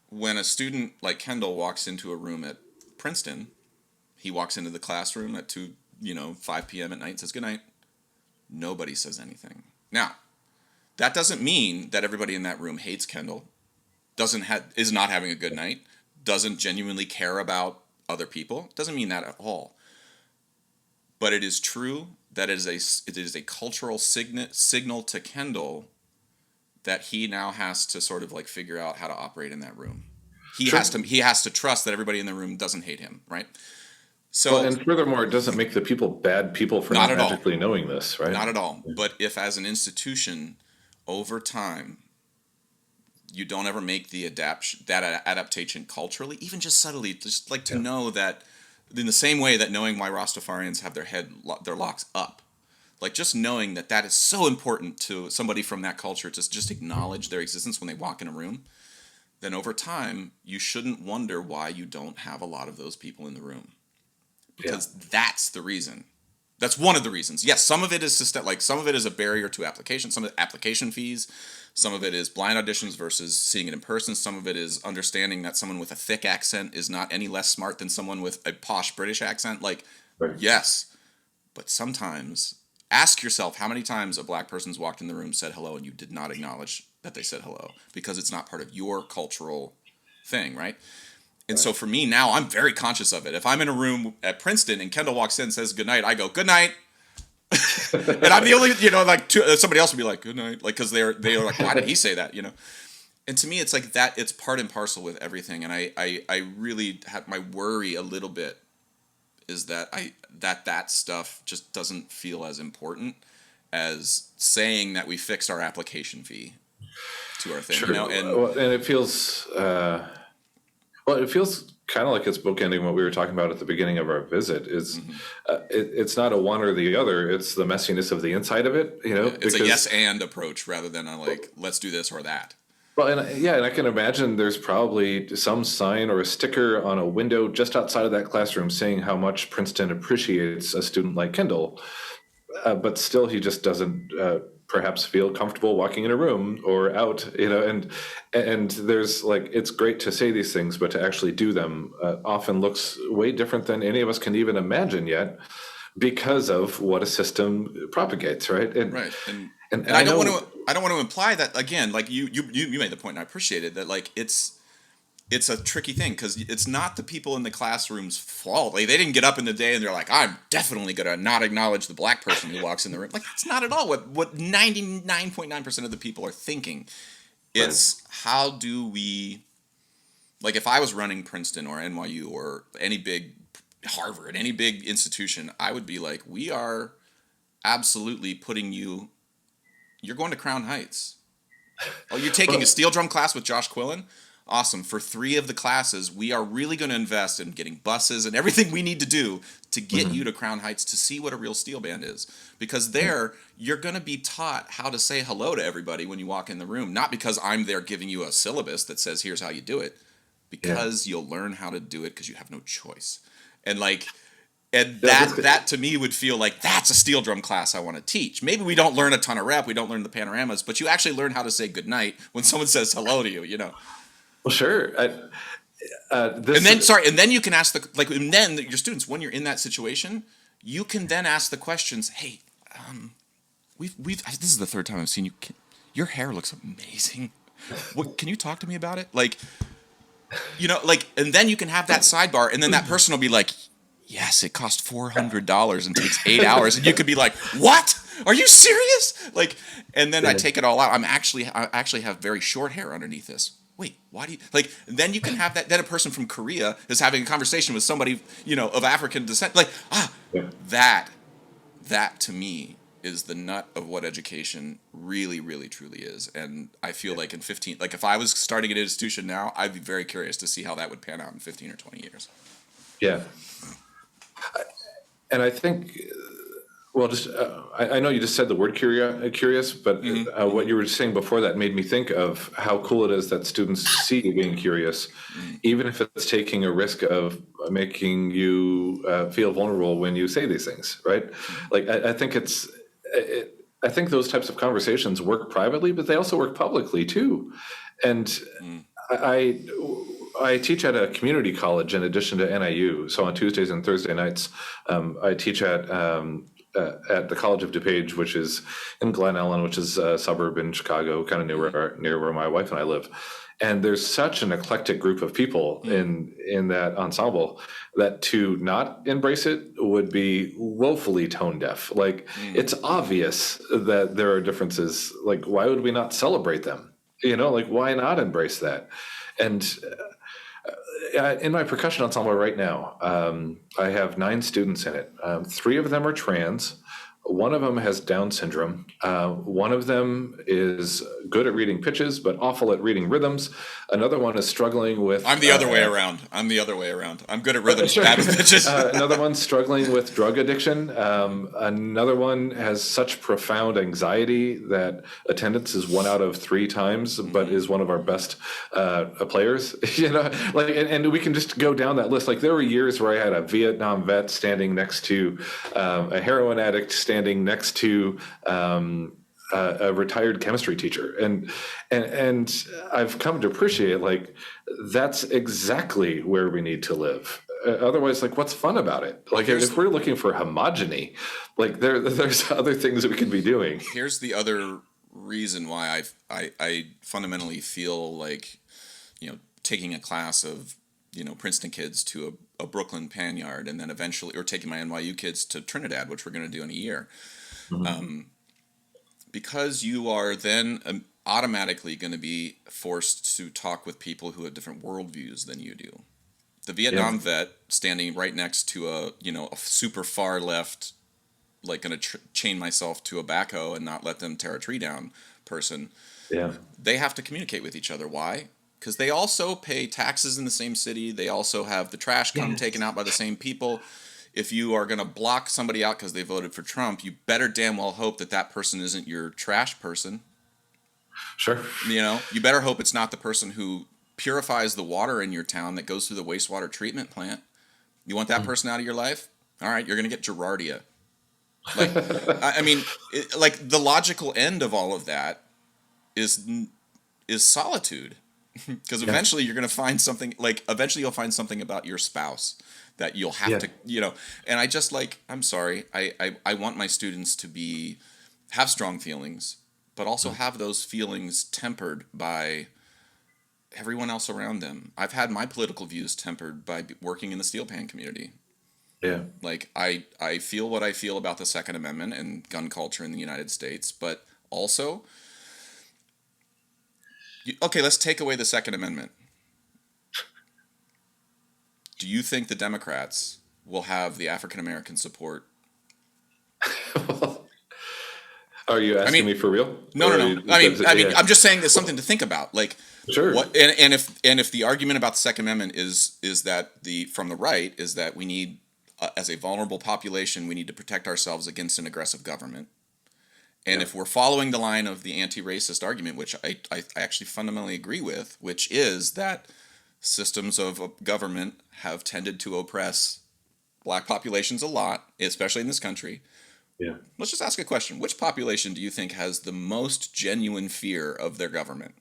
when a student like Kendall walks into a room at Princeton, he walks into the classroom at 5 p.m. at night and says goodnight. Nobody says anything. Now, that doesn't mean that everybody in that room hates Kendall, is not having a good night, doesn't genuinely care about other people. Doesn't mean that at all. But it is true that it is a cultural signal to Kendall that he now has to sort of like figure out how to operate in that room. He has to trust that everybody in the room doesn't hate him, right? So, and furthermore, it doesn't make the people bad people for not magically knowing this, right? Not at all. But if, as an institution, over time, you don't ever make that adaptation culturally, even just subtly, just like to know that, in the same way that knowing why Rastafarians have their locks up, like just knowing that is so important to somebody from that culture to just acknowledge their existence when they walk in a room, then over time, you shouldn't wonder why you don't have a lot of those people in the room. Because that's the reason. That's one of the reasons. Yes, some of it is some of it is a barrier to application. Some of the application fees. Some of it is blind auditions versus seeing it in person. Some of it is understanding that someone with a thick accent is not any less smart than someone with a posh British accent. Like, right. Yes, but sometimes ask yourself how many times a black person's walked in the room, said hello, and you did not acknowledge that they said hello because it's not part of your cultural thing, right? And so for me now, I'm very conscious of it. If I'm in a room at Princeton and Kendall walks in and says goodnight, I go, good night. And I'm the only, somebody else would be like, good night. Like, because they're like, why did he say that, And to me, it's like that, it's part and parcel with everything. And I really have my worry a little bit is that that stuff just doesn't feel as important as saying that we fixed our application fee to our thing. Sure. And it feels... Well, it feels kind of like it's bookending what we were talking about at the beginning of our visit. It's not a one or the other. It's the messiness of the inside of it. It's a yes and approach rather than a let's do this or that. Well, and I can imagine there's probably some sign or a sticker on a window just outside of that classroom saying how much Princeton appreciates a student like Kendall, but still he just doesn't perhaps feel comfortable walking in a room or out, and there's it's great to say these things, but to actually do them often looks way different than any of us can even imagine yet because of what a system propagates, right? Right. And I don't want to imply that, again, like you made the point, and I appreciate it, that it's a tricky thing because it's not the people in the classroom's fault. Like, they didn't get up in the day and they're like, I'm definitely going to not acknowledge the black person who walks in the room. Like, that's not at all what 99.9% of the people are thinking. It's how do we, like, if I was running Princeton or NYU or any big Harvard, any big institution, I would be like, we are absolutely putting you're going to Crown Heights. Oh, you're taking a steel drum class with Josh Quillen? awesome. For 3 of the classes, we are really going to invest in getting buses and everything we need to do to get you to Crown Heights to see what a real steel band is. Because there, you're going to be taught how to say hello to everybody when you walk in the room. Not because I'm there giving you a syllabus that says, here's how you do it. Because you'll learn how to do it because you have no choice. And that to me would feel like that's a steel drum class I want to teach. Maybe we don't learn a ton of rep, we don't learn the panoramas, but you actually learn how to say goodnight when someone says hello to you, you know. Well, sure. And then you can ask and then your students, when you're in that situation, you can then ask the questions. Hey, this is the 3rd time I've seen you. Your hair looks amazing. Can you talk to me about it? And then you can have that sidebar, and then that person will be like, yes, it cost $400 and takes 8 hours, and you could be like, what? Are you serious? And then I take it all out. I actually have very short hair underneath this. Wait, why do you then you can have that. Then a person from Korea is having a conversation with somebody, of African descent. That to me is the nut of what education really, really, truly is. And I feel like in 15, if I was starting an institution now, I'd be very curious to see how that would pan out in 15 or 20 years. Yeah. And I think, I know you just said the word curious, but what you were saying before that made me think of how cool it is that students see you being curious, even if it's taking a risk of making you feel vulnerable when you say these things, right? I think I think those types of conversations work privately, but they also work publicly too. And I teach at a community college in addition to NIU. So on Tuesdays and Thursday nights, I teach at the College of DuPage, which is in Glen Ellen, which is a suburb in Chicago, kind of near where my wife and I live. And there's such an eclectic group of people in that ensemble that to not embrace it would be woefully tone deaf. It's obvious that there are differences. Why would we not celebrate them? Why not embrace that? And in my percussion ensemble right now, I have 9 students in it. 3 of them are trans. One of them has Down syndrome. One of them is good at reading pitches, but awful at reading rhythms. Another one is struggling with... I'm the other way around. I'm good at rhythms, bad with pitches. Another one's struggling with drug addiction. Another one has such profound anxiety that attendance is 1 out of 3 times, but is one of our best players. And we can just go down that list. There were years where I had a Vietnam vet standing next to a heroin addict standing next to a retired chemistry teacher, and I've come to appreciate that's exactly where we need to live. Otherwise, what's fun about it? If we're looking for homogeny, there's other things that we could be doing. Here's the other reason why I fundamentally feel taking a class of Princeton kids to a Brooklyn pan yard, and then eventually, or taking my NYU kids to Trinidad, which we're going to do in a year. Because you are then automatically going to be forced to talk with people who have different worldviews than you do. The Vietnam vet standing right next to a super far left, going to chain myself to a backhoe and not let them tear a tree down person. Yeah. They have to communicate with each other. Why? Because they also pay taxes in the same city. They also have the trash taken out by the same people. If you are going to block somebody out because they voted for Trump, you better damn well hope that person isn't your trash person. Sure. You better hope it's not the person who purifies the water in your town that goes through the wastewater treatment plant. You want that person out of your life? All right, you're going to get Gerardia. The logical end of all of that is solitude. Because eventually you're going to find something, eventually you'll find something about your spouse that you'll have to, and I just I'm sorry, I want my students to have strong feelings, but also have those feelings tempered by everyone else around them. I've had my political views tempered by working in the steel pan community. Yeah. I feel what I feel about the Second Amendment and gun culture in the United States, but also... Okay, let's take away the Second Amendment. Do you think the Democrats will have the African American support? Are you I asking mean, me for real? no, Or no, are no. you, I mean, yeah, I'm just saying there's something to think about. Like, sure. what? And if the argument about the Second Amendment is that the from the right is that we need, as a vulnerable population, we need to protect ourselves against an aggressive government. And Yeah. if we're following the line of the anti-racist argument, which I actually fundamentally agree with, which is that systems of government have tended to oppress black populations a lot, especially in this country. Yeah. Let's just ask a question. Which population do you think has the most genuine fear of their government?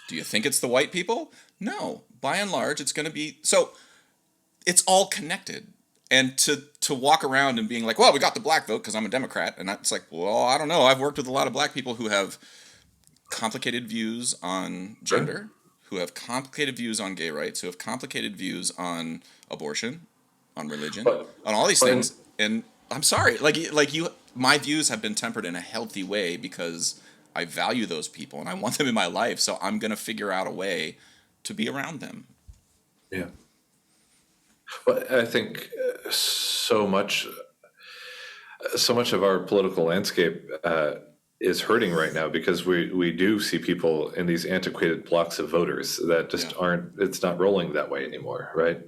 Do you think it's the white people? No. By and large, it's going to be. So it's all connected. And to walk around and being like, well, we got the black vote because I'm a Democrat. And it's like, well, I don't know. I've worked with a lot of black people who have complicated views on Sure. gender, who have complicated views on gay rights, who have complicated views on abortion, on religion, But, on all these but things. And I'm sorry, my views have been tempered in a healthy way because I value those people and I want them in my life. So I'm gonna figure out a way to be around them. yeah. Well, I think so much of our political landscape is hurting right now because we do see people in these antiquated blocks of voters that just Yeah. aren't. It's not rolling that way anymore, right?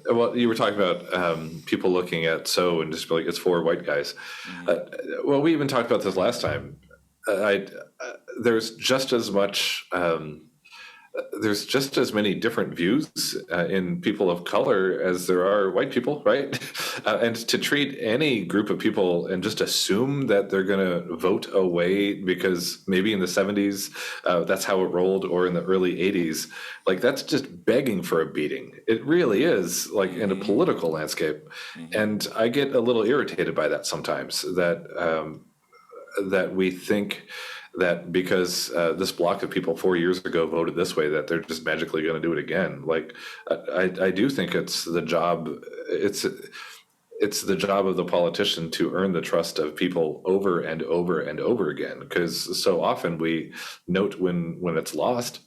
Well, you were talking about people looking at and just be like it's for white guys. Mm-hmm. Uh, well, we even talked about this last time. There's just as much. There's just as many different views in people of color as there are white people, right? And to treat any group of people and just assume that they're going to vote away because maybe in the 70s that's how it rolled, or in the early 80s, like that's just begging for a beating. It really is, like in a political landscape. Mm-hmm. And I get a little irritated by that sometimes, that we think that because this block of people 4 years ago voted this way, that they're just magically going to do it again. Like I do think it's the job. It's the job of the politician to earn the trust of people over and over and over again, because so often we note when it's lost.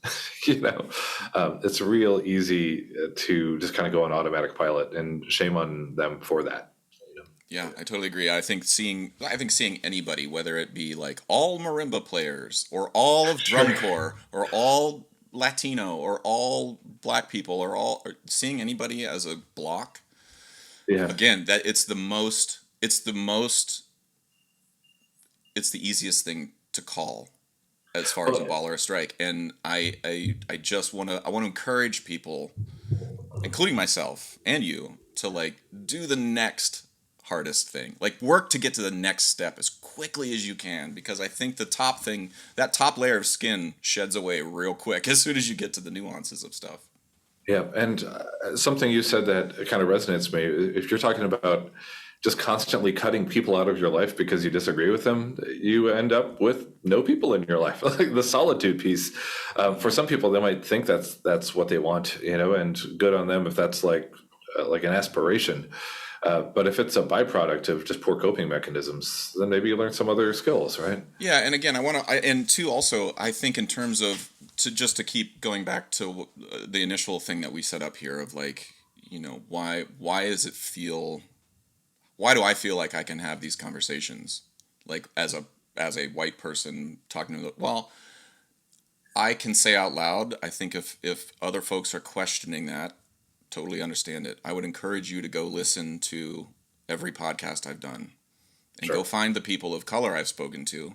It's real easy to just kind of go on automatic pilot, and shame on them for that. Yeah, I totally agree. I think seeing anybody, whether it be like all marimba players or all of drum corps or all Latino or all black people or seeing anybody as a block, Yeah. again, that it's the easiest thing to call as far as a Well, ball or a strike. And I just I want to encourage people, including myself and you, to like do the next hardest thing. Like work to get to the next step as quickly as you can, because I think that top layer of skin sheds away real quick as soon as you get to the nuances of stuff. Yeah, and something you said that kind of resonates with me. If you're talking about just constantly cutting people out of your life because you disagree with them, you end up with no people in your life. Like the solitude piece. For some people, they might think that's what they want, and good on them if that's like an aspiration. But if it's a byproduct of just poor coping mechanisms, then maybe you learn some other skills, right? Yeah, and again, and two, also, I think in terms of to keep going back to the initial thing that we set up here of like, why do I feel like I can have these conversations, like as a white person talking to well, I can say out loud, I think if other folks are questioning that, totally understand it. I would encourage you to go listen to every podcast I've done and Sure. go find the people of color I've spoken to.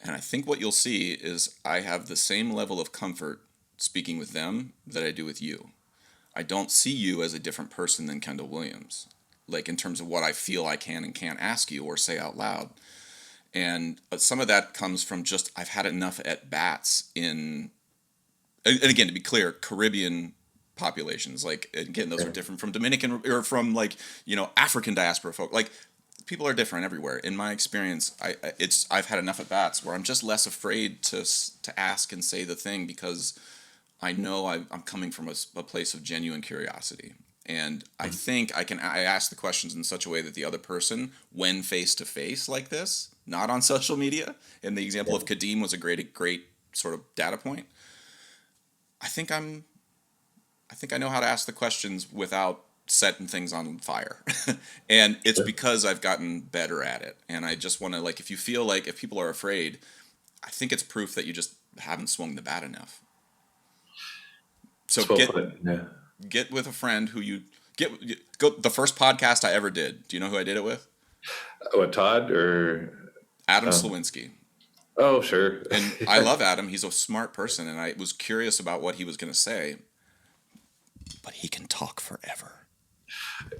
And I think what you'll see is I have the same level of comfort speaking with them that I do with you. I don't see you as a different person than Kendall Williams, like in terms of what I feel I can and can't ask you or say out loud. And some of that comes from just I've had enough at bats and again, to be clear, Caribbean populations, like again, those are different from Dominican or from like African diaspora folk. Like people are different everywhere. In my experience, I've had enough at bats where I'm just less afraid to ask and say the thing because I know I'm coming from a place of genuine curiosity. And I think I ask the questions in such a way that the other person, when face to face like this, not on social media, and the example of Kadeem was a great sort of data point. I think I know how to ask the questions without setting things on fire. And it's because I've gotten better at it. And I just want to, like, if you feel like if people are afraid, I think it's proof that you just haven't swung the bat enough. So get with a friend who you go. The first podcast I ever did. Do you know who I did it with? What, Todd or Adam Slawinski? Oh, sure. And I love Adam. He's a smart person, and I was curious about what he was going to say. But he can talk forever.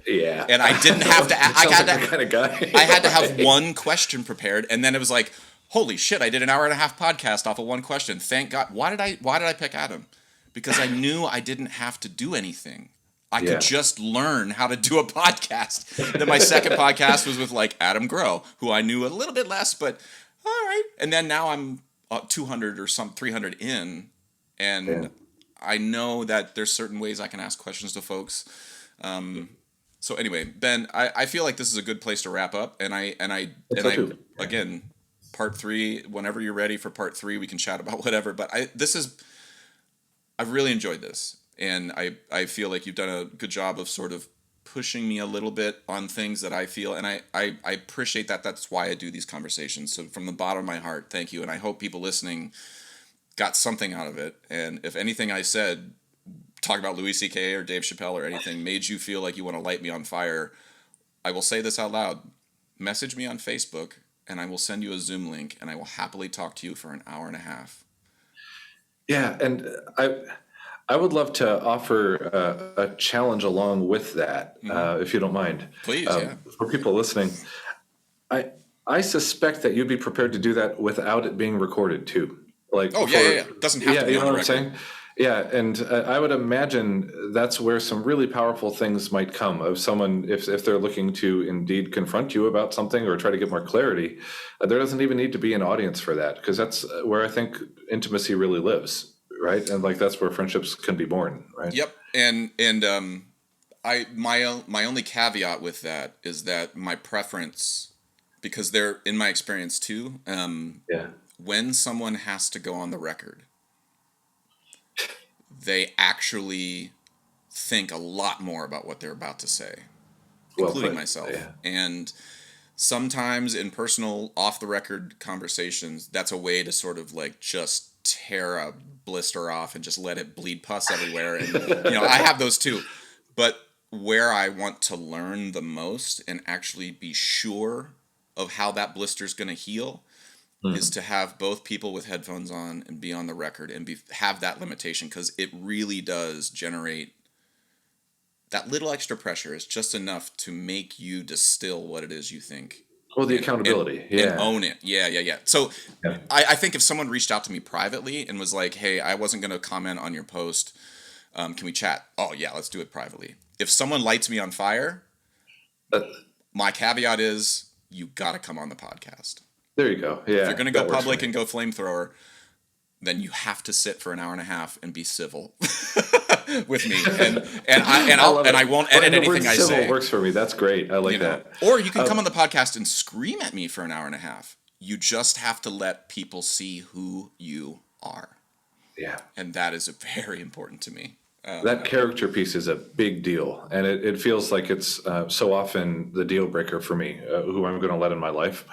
Yeah. And I didn't have to. I had like kind of guy. I had to have one question prepared, and then it was like, holy shit! I did an hour and a half podcast off of one question. Thank God. Why did I pick Adam? Because I knew I didn't have to do anything. I could just learn how to do a podcast. Then my second podcast was with like Adam Grow, who I knew a little bit less, but all right. And then now I'm 200 or 300 in, and I know that there's certain ways I can ask questions to folks. So anyway, Ben, I feel like this is a good place to wrap up, and I again, part 3. Whenever you're ready for part 3, we can chat about whatever. But I've really enjoyed this, and I feel like you've done a good job of sort of pushing me a little bit on things that I feel, and I appreciate that. That's why I do these conversations. So from the bottom of my heart, thank you, and I hope people listening got something out of it. And if anything I said, talk about Louis C.K. or Dave Chappelle or anything, made you feel like you want to light me on fire, I will say this out loud. Message me on Facebook, and I will send you a Zoom link, and I will happily talk to you for an hour and a half. Yeah, and I would love to offer a challenge along with that, if you don't mind. Please, for people listening, I suspect that you'd be prepared to do that without it being recorded too. Like, doesn't have to be you on know the what I'm record. saying? Yeah, and I would imagine that's where some really powerful things might come of someone if they're looking to indeed confront you about something or try to get more clarity. There doesn't even need to be an audience for that, because that's where I think intimacy really lives, right? And like that's where friendships can be born, right? Yep, and my only caveat with that is that my preference, because they're in my experience too. When someone has to go on the record, they actually think a lot more about what they're about to say, including myself. Yeah. And sometimes in personal off-the-record conversations, that's a way to sort of like just tear a blister off and just let it bleed pus everywhere. And, I have those too. But where I want to learn the most and actually be sure of how that blister's going to heal is to have both people with headphones on and be on the record and have that limitation, because it really does generate that little extra pressure. Is just enough to make you distill what it is you think. Well, the accountability, and own it. Yeah. So I think if someone reached out to me privately and was like, hey, I wasn't going to comment on your post, can we chat? Oh yeah, let's do it privately. If someone lights me on fire, my caveat is you got to come on the podcast. There you go. Yeah. If you're going to go public and go flamethrower, then you have to sit for an hour and a half and be civil with me, and I won't edit anything I say. Civil works for me. That's great. I like that. Or you can come on the podcast and scream at me for an hour and a half. You just have to let people see who you are. Yeah. And that is very important to me. That character piece is a big deal, and it feels like it's so often the deal breaker for me, who I'm going to let in my life,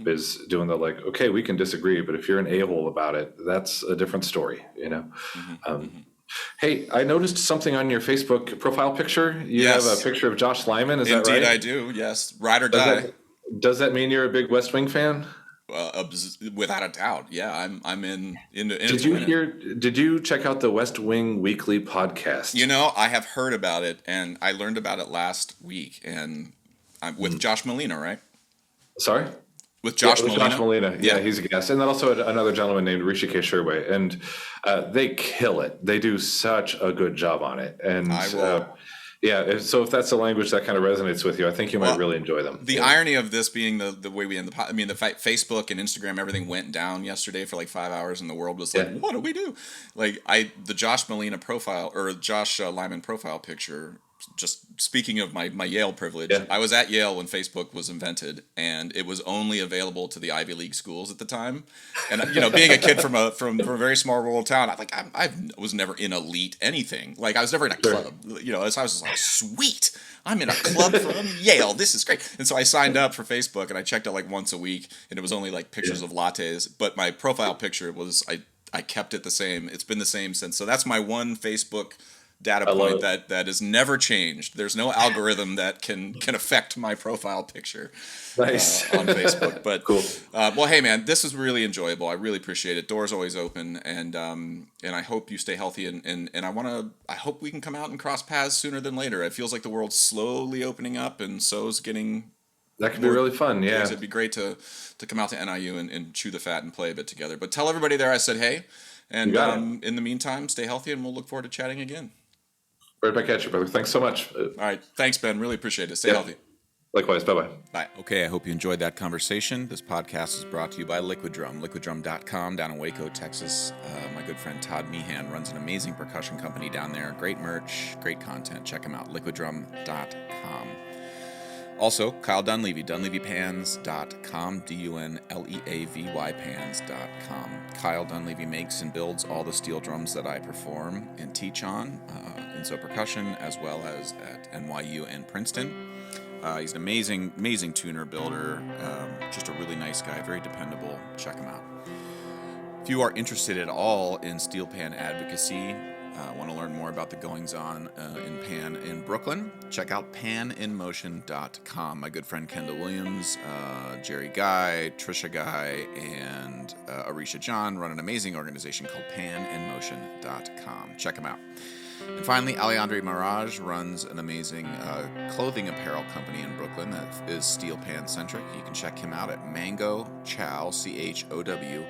is doing the like, okay, we can disagree, but if you're an a-hole about it, that's a different story, Hey, I noticed something on your Facebook profile picture. You have a picture of Josh Lyman, is that right? Indeed I do, yes. Ride or die. Does that mean you're a big West Wing fan? Without a doubt, yeah. I'm in. Did you check out the West Wing Weekly podcast? I have heard about it, and I learned about it last week, and I'm with Josh Molina, right? Sorry. With Josh Molina. Josh Molina, yeah, he's a guest, and then also another gentleman named Rishikesh Sherway, and they kill it. They do such a good job on it, and so if that's the language that kind of resonates with you, I think you might really enjoy them. The irony of this being the way we end the Facebook and Instagram, everything went down yesterday for like 5 hours, and the world was like, what do we do? Like the Josh Molina profile or Josh Lyman profile picture just speaking of my Yale privilege, Yeah. I was at Yale when Facebook was invented, and it was only available to the Ivy League schools at the time. And being a kid from a very small rural town, I was never in elite anything. Like I was never in a club. So I was just like, sweet, I'm in a club from Yale. This is great. And so I signed up for Facebook, and I checked it like once a week, and it was only like pictures of lattes. But my profile picture was I kept it the same. It's been the same since. So that's my one Facebook data point that has never changed. There's no algorithm that can affect my profile picture Nice. On Facebook. But cool. Well, hey man, this was really enjoyable. I really appreciate it. Doors always open, and I hope you stay healthy, and I hope we can come out and cross paths sooner than later. It feels like the world's slowly opening up, and so's getting. That could be really fun. Yeah, it'd be great to come out to NIU and chew the fat and play a bit together. But tell everybody there I said hey, and in the meantime, stay healthy, and we'll look forward to chatting again. Right back at you, brother. Thanks so much. All right. Thanks, Ben. Really appreciate it. Stay healthy. Likewise. Bye-bye. Bye. Okay, I hope you enjoyed that conversation. This podcast is brought to you by Liquid Drum, liquiddrum.com down in Waco, Texas. My good friend Todd Meehan runs an amazing percussion company down there. Great merch, great content. Check him out, liquiddrum.com. Also, Kyle Dunleavy, dunleavypans.com, DUNLEAVY pans.com. Kyle Dunleavy makes and builds all the steel drums that I perform and teach on, in percussion, as well as at NYU and Princeton. He's an amazing tuner, builder, just a really nice guy, very dependable. Check him out. If you are interested at all in steel pan advocacy, want to learn more about the goings-on in Pan in Brooklyn, check out paninmotion.com. My good friend Kendall Williams, Jerry Guy, Trisha Guy, and Arisha John run an amazing organization called paninmotion.com. Check them out. And finally, Alejandre Mirage runs an amazing clothing apparel company in Brooklyn that is steel pan centric. You can check him out at mangochow, CHOW,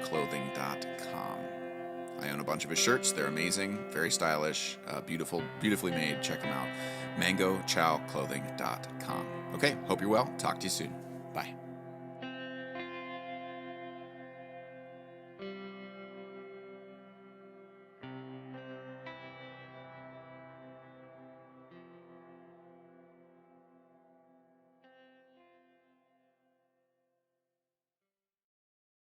clothing.com. I own a bunch of his shirts. They're amazing, very stylish, beautifully made. Check them out. mangochowclothing.com. Okay, hope you're well. Talk to you soon. Bye.